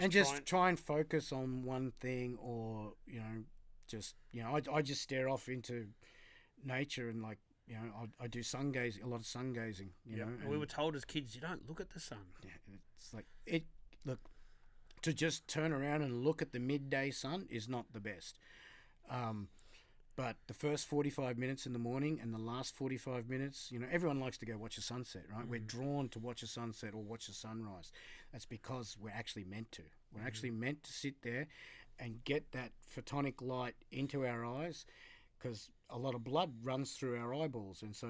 try and focus on one thing, or I just stare off into nature and I do sun gazing, a lot of sun gazing, you know. And we were told as kids, you don't look at the sun. Yeah, it's like look, to just turn around and look at the midday sun is not the best. But the first 45 minutes in the morning and the last 45 minutes, everyone likes to go watch a sunset, right? We're drawn to watch a sunset or watch a sunrise. That's because we're actually meant to. We're actually meant to sit there and get that photonic light into our eyes, because a lot of blood runs through our eyeballs. And so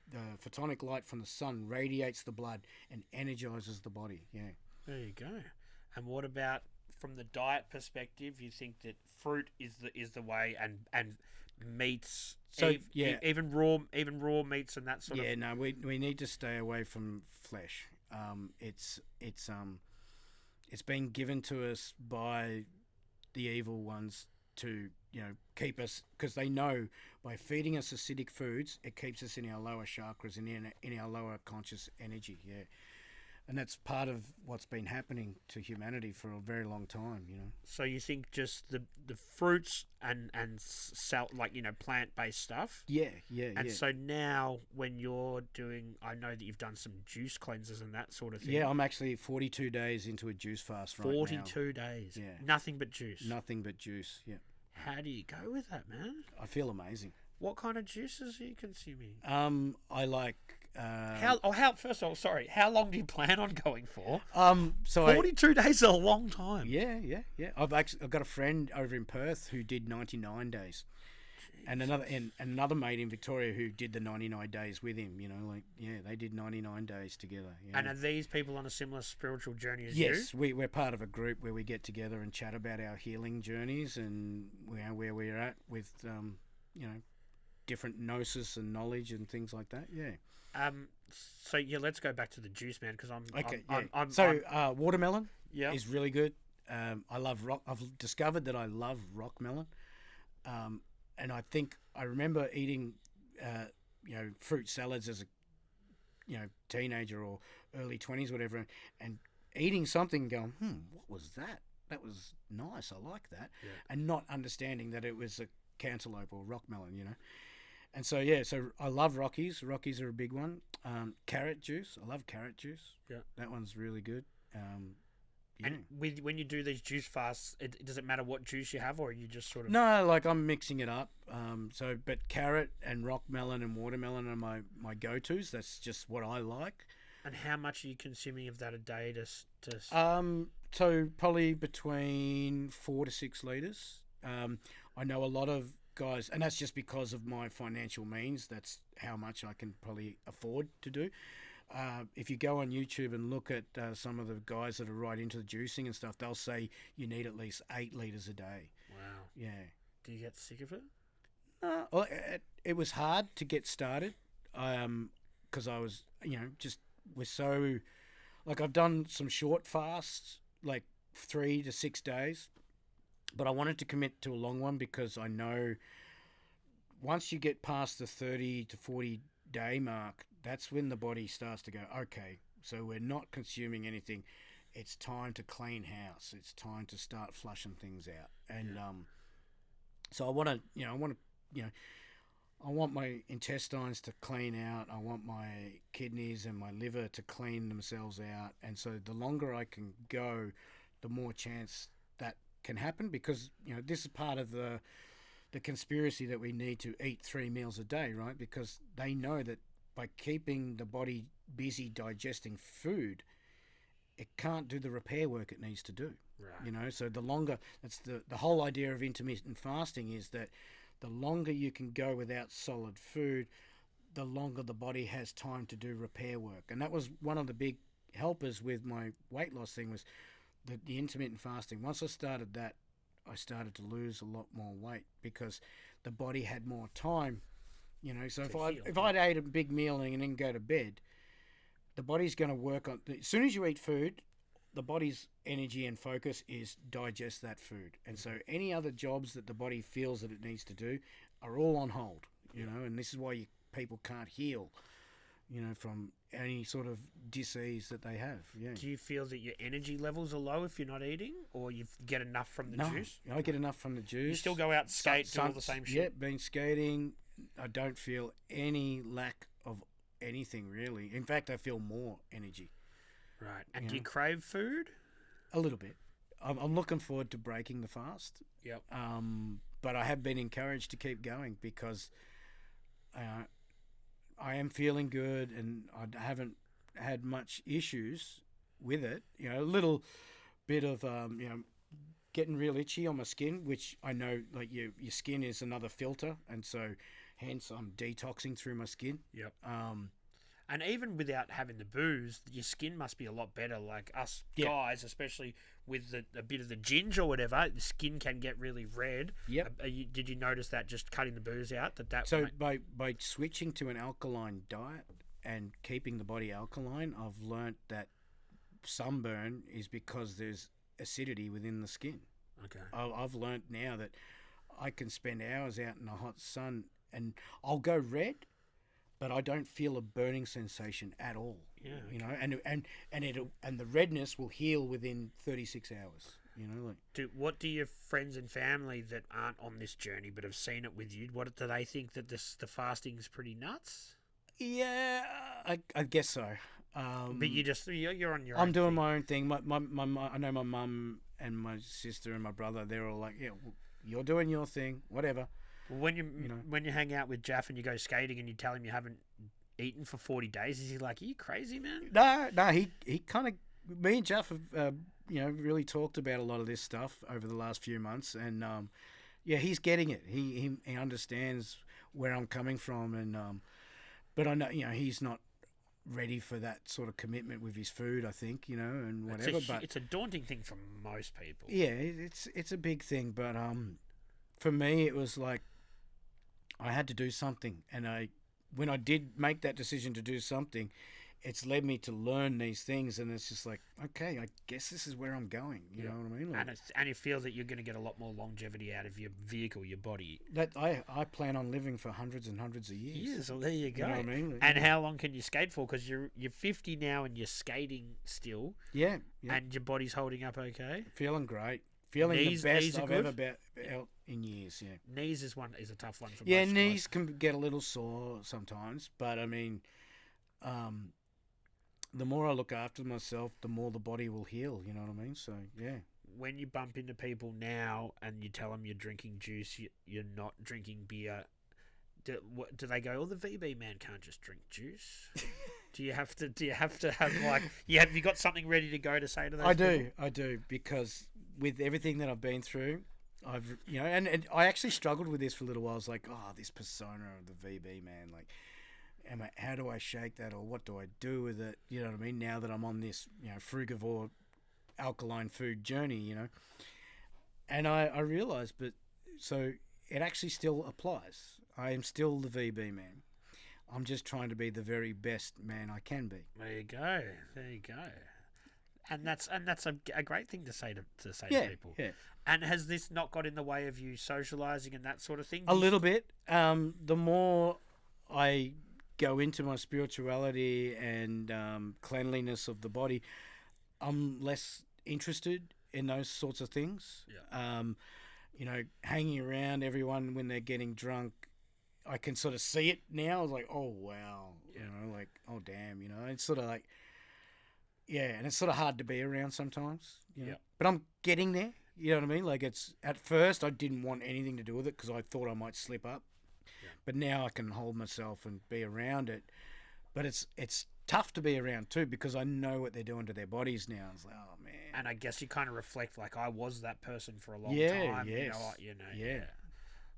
the photonic light from the sun radiates the blood and energizes the body. Yeah. There you go. And what about from the diet perspective? You think that fruit is the way, and meats, so even raw meats and that sort of. Yeah, no, we need to stay away from flesh. It's been given to us by the evil ones to keep us, because they know by feeding us acidic foods, it keeps us in our lower chakras and in our lower conscious energy. Yeah. And that's part of what's been happening to humanity for a very long time, So you think just the fruits and plant-based stuff? Yeah. And so now when you're doing, I know that you've done some juice cleanses and that sort of thing. Yeah, I'm actually 42 days into a juice fast right now. 42 days? Yeah. Nothing but juice? Nothing but juice, yeah. How do you go with that, man? I feel amazing. What kind of juices are you consuming? I like... how long do you plan on going for? So 42 days is a long time. Yeah. I've got a friend over in Perth who did 99 days. Jeez. And another mate in Victoria who did the 99 days with him, they did 99 days together. And are these people on a similar spiritual journey as you? Yes, we're part of a group where we get together and chat about our healing journeys and where we're at with, different gnosis and knowledge and things like that. Yeah. Let's go back to the juice, man, because watermelon is really good. I've discovered that I love rock melon. And I think I remember eating, fruit salads as a, teenager or early 20s, whatever, and eating something going, what was that? That was nice. I like that. Yeah. And not understanding that it was a cantaloupe or rock melon, And so I love Rockies. Rockies are a big one. Carrot juice. I love carrot juice. Yeah. That one's really good. And when you do these juice fasts, does it matter what juice you have, or are you just sort of... No, I'm mixing it up. But carrot and rock melon and watermelon are my go-tos. That's just what I like. And how much are you consuming of that a day to... So probably between 4 to 6 litres. I know a lot of guys, and that's just because of my financial means. That's how much I can probably afford to do. If you go on YouTube and look at some of the guys that are right into the juicing and stuff, they'll say you need at least 8 litres a day. Wow. Yeah. Do you get sick of it? Well, it was hard to get started because I was, we're so... I've done some short fasts, 3 to 6 days, but I wanted to commit to a long one because I know once you get past the 30 to 40 day mark, that's when the body starts to go, okay, so we're not consuming anything. It's time to clean house. It's time to start flushing things out. And so I want my intestines to clean out. I want my kidneys and my liver to clean themselves out. And so the longer I can go, the more chance that can happen, because this is part of the conspiracy that we need to eat 3 meals a day, right? Because they know that by keeping the body busy digesting food, it can't do the repair work it needs to do. Right. So the longer, that's the whole idea of intermittent fasting, is that the longer you can go without solid food, the longer the body has time to do repair work. And that was one of the big helpers with my weight loss thing, was the intermittent fasting. Once I started that, I started to lose a lot more weight because the body had more time. So if I'd ate a big meal and then go to bed, the body's going to work on... As soon as you eat food, the body's energy and focus is digest that food. And so any other jobs that the body feels that it needs to do are all on hold, you know, and this is why people can't heal, you know, from any sort of disease that they have. Yeah. Do you feel that your energy levels are low if you're not eating, or you get enough from the juice? I get enough from the juice. You still go out and skate, do all the same shit? Yeah, been skating. I don't feel any lack of anything, really. In fact, I feel more energy. Right. And do you crave food? A little bit. I'm looking forward to breaking the fast. Yep. But I have been encouraged to keep going because I am feeling good and I haven't had much issues with it. You know, a little bit of, you know, getting real itchy on my skin, which I know, like, your skin is another filter, and so hence I'm detoxing through my skin. Yep. And even without having the booze, your skin must be a lot better. Like us guys, especially with a bit of the ginger or whatever, the skin can get really red. Yep. Did you notice that just cutting the booze out? So by switching to an alkaline diet and keeping the body alkaline, I've learnt that sunburn is because there's acidity within the skin. Okay. I've learnt now that I can spend hours out in the hot sun and I'll go red, but I don't feel a burning sensation at all. Yeah. You know, and the redness will heal within 36 hours. You know, like. What do your friends and family that aren't on this journey but have seen it with you? What do they think that the fasting is pretty nuts? Yeah, I guess so. But you're on your. I'm doing my own thing. I know my mum and my sister and my brother. They're all like, yeah, well, you're doing your thing, whatever. When you hang out with Jaff and you go skating and you tell him you haven't eaten for 40 days, is he like, are you crazy, man? No, he kind of, me and Jaff have, you know, really talked about a lot of this stuff over the last few months, and yeah, he's getting it. He understands where I'm coming from, and but I know, you know, he's not ready for that sort of commitment with his food, I think, you know, and whatever. But it's a daunting thing for most people. Yeah, it's a big thing, but for me, it was like I had to do something, and when I did make that decision to do something, it's led me to learn these things, and it's just like, okay, I guess this is where I'm going. You know what I mean? Like, and you feel that you're going to get a lot more longevity out of your vehicle, your body. That I plan on living for hundreds and hundreds of years. Years, well, there you go. You know what I mean? And how long can you skate for? Because you're 50 now and you're skating still. Yeah. And your body's holding up okay. Feeling great. Feeling the best I've ever felt in years. Yeah. Knees is a tough one for most knees can get a little sore sometimes, but I mean, the more I look after myself, the more the body will heal. You know what I mean? So yeah. When you bump into people now and you tell them you're drinking juice, you're not drinking beer, do they go, "Oh, the VB man can't just drink juice"? Do you have to have like have you got something ready to go to say to those people? I do, because with everything that I've been through, I've, you know, and I actually struggled with this for a little while. I was like, oh, this persona of the VB man, like, how do I shake that, or what do I do with it? You know what I mean? Now that I'm on this, you know, frugivore alkaline food journey, you know, and I realized, but so it actually still applies. I am still the VB man. I'm just trying to be the very best man I can be. There you go. And that's a great thing to say to people. Yeah. And has this not got in the way of you socializing and that sort of thing? A little bit. The more I go into my spirituality and cleanliness of the body, I'm less interested in those sorts of things. Yeah. You know, hanging around everyone when they're getting drunk, I can sort of see it now. I was like, oh wow, you know, like, oh damn, you know. It's sort of like, yeah, and it's sort of hard to be around sometimes. You know? But I'm getting there. You know what I mean? Like, it's, at first I didn't want anything to do with it because I thought I might slip up. Yeah. But now I can hold myself and be around it. But it's tough to be around too, because I know what they're doing to their bodies now. It's like, oh man. And I guess you kind of reflect, like, I was that person for a long time. Yes. Yeah.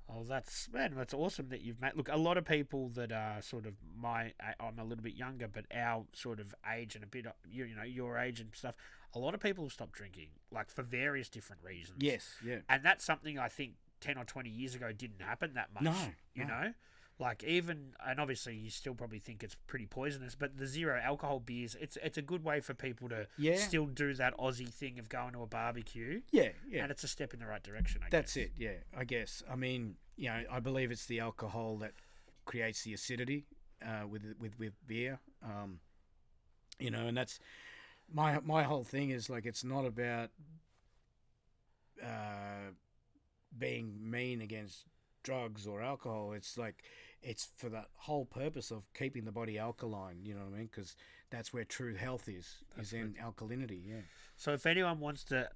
Oh, that's awesome that you've met. Look, a lot of people that are sort of I'm a little bit younger, but our sort of age and a bit, you know, your age and stuff. A lot of people have stopped drinking, like, for various different reasons. Yes, yeah. And that's something I think 10 or 20 years ago didn't happen that much. No. You know, Like even, and obviously you still probably think it's pretty poisonous, but the zero alcohol beers, it's a good way for people to Yeah. still do that Aussie thing of going to a barbecue, Yeah, yeah. and it's a step in the right direction. I That's guess. it. Yeah, I guess. I mean, I believe it's the alcohol that creates the acidity with beer. And that's my whole thing is like it's not about being mean against drugs or alcohol. It's like it's for that whole purpose of keeping the body alkaline. You know what I mean? Because that's where true health is in alkalinity. Yeah. So if anyone wants to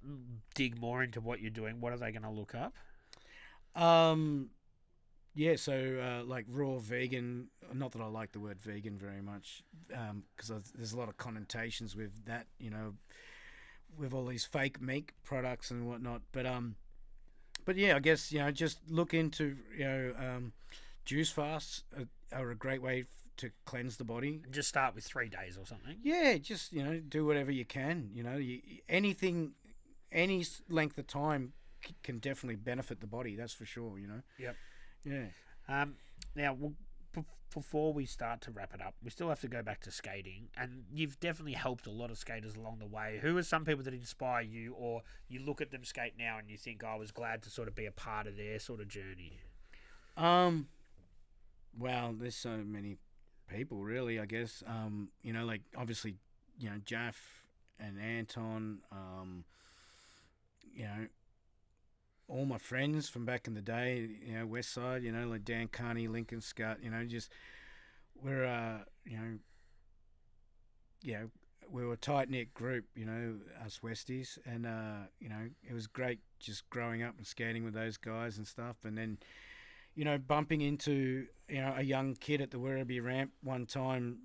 dig more into what you're doing, what are they going to look up? Yeah, so like raw vegan. Not that I like the word vegan very much, because there's a lot of connotations with that. With all these fake meat products and whatnot. But yeah, I guess just look into juice fasts are a great way to cleanse the body. And just start with 3 days or something. Yeah, just do whatever you can. Anything, any length of time can definitely benefit the body. That's for sure. Yep. Yeah. Now, before we start to wrap it up, we still have to go back to skating, and you've definitely helped a lot of skaters along the way. Who are some people that inspire you, or you look at them skate now and you think, I was glad to sort of be a part of their sort of journey? Well, there's so many people, really. I guess. Like obviously, Jaff and Anton. All my friends from back in the day, West Side, like Dan Carney, Lincoln Scott, just we're, we were a tight knit group, us Westies, and it was great just growing up and skating with those guys and stuff, and then, bumping into a young kid at the Werribee ramp one time,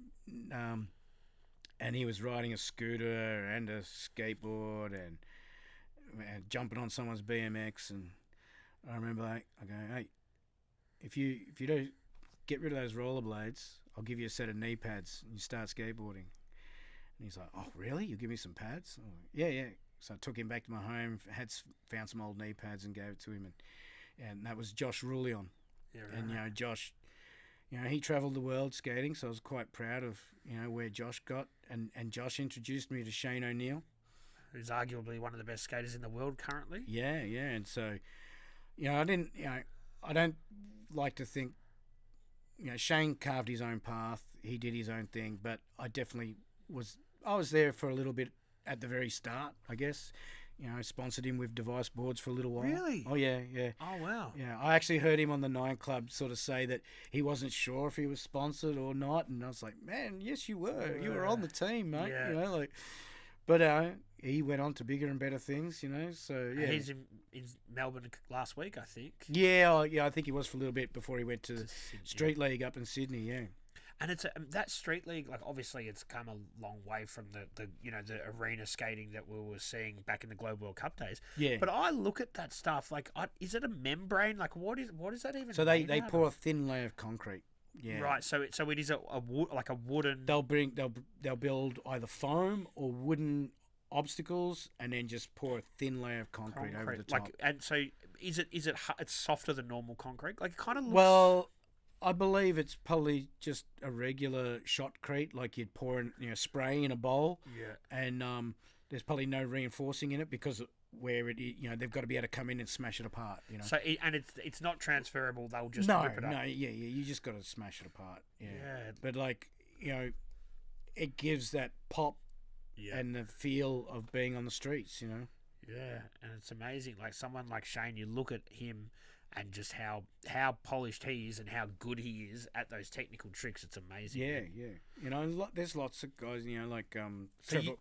and he was riding a scooter and a skateboard and jumping on someone's BMX, and I remember I go, hey, if you don't get rid of those rollerblades, I'll give you a set of knee pads and you start skateboarding. And he's like, oh really? You give me some pads? I'm like, yeah. So I took him back to my home, found some old knee pads and gave it to him, and that was Josh Roulion. Yeah, right. And Josh, he travelled the world skating, so I was quite proud of where Josh got, and Josh introduced me to Shane O'Neill, who's arguably one of the best skaters in the world currently. Yeah, and so, I don't like to think, Shane carved his own path, he did his own thing, but I definitely I was there for a little bit at the very start, I guess. I sponsored him with device boards for a little while. Really? Oh, yeah. Oh, wow. Yeah, I actually heard him on the Nine Club sort of say that he wasn't sure if he was sponsored or not, and I was like, man, yes, you were. You were on the team, mate. Yeah. But he went on to bigger and better things, so yeah. He's in Melbourne last week, I think. Yeah, I think he was for a little bit before he went to Street League up in Sydney, yeah. And it's that Street League, like obviously it's come a long way from the arena skating that we were seeing back in the Globe World Cup days. Yeah. But I look at that stuff like, is it a membrane? Like what is that even? So they pour a thin layer of concrete. Yeah. Right. So it is a wooden. They'll build either foam or wooden obstacles and then just pour a thin layer of concrete over the top. And so it's softer than normal concrete? Like it kind of looks. Well, I believe it's probably just a regular shotcrete, like you'd pour in, spray in a bowl. Yeah. And there's probably no reinforcing in it because where it, they've got to be able to come in and smash it apart. So it's not transferable. They'll just rip it up. No, yeah. You just got to smash it apart. Yeah. Yeah. But it gives that pop. Yeah. And the feel of being on the streets. Yeah, and it's amazing. Like someone like Shane, you look at him and just how polished he is and how good he is at those technical tricks. It's amazing. Yeah. There's lots of guys, like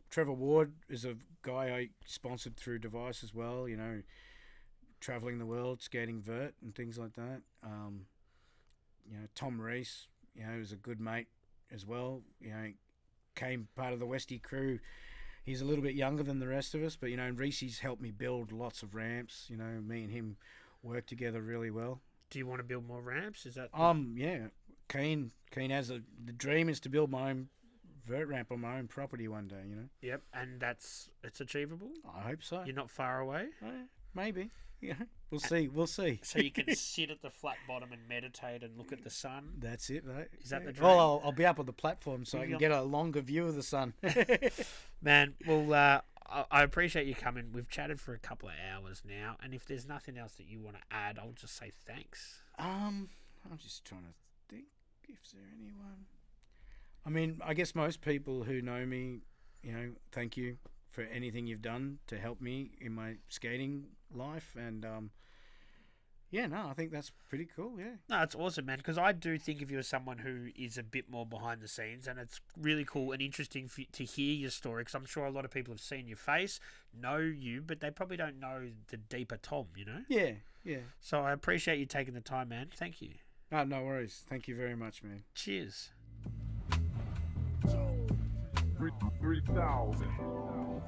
Trevor Ward is a guy I sponsored through Device as well, travelling the world, skating vert and things like that. Tom Reese, is a good mate as well. Came part of the Westie crew. He's a little bit younger than the rest of us, but, Reese's helped me build lots of ramps. Me and him work together really well. Do you want to build more ramps? Is that yeah. Keen has the dream is to build my own vert ramp on my own property one day, Yep, and it's achievable. I hope so. You're not far away. Maybe. Yeah, we'll see. We'll see. So you can sit at the flat bottom and meditate and look at the sun. That's it, mate. Is that the dream? Well, I'll be up on the platform so I can get a longer view of the sun. Man, well, I appreciate you coming. We've chatted for a couple of hours now, and if there's nothing else that you want to add, I'll just say thanks. I'm just trying to think if there anyone. I mean, I guess most people who know me, thank you for anything you've done to help me in my skating life, and I think that's pretty cool. Yeah. No, it's awesome, man, because I do think of you as someone who is a bit more behind the scenes, and it's really cool and interesting to hear your story, because I'm sure a lot of people have seen your face, know you, but they probably don't know the deeper Tom, Yeah. So I appreciate you taking the time, man. Thank you. No worries. Thank you very much, man. Cheers. 3,000.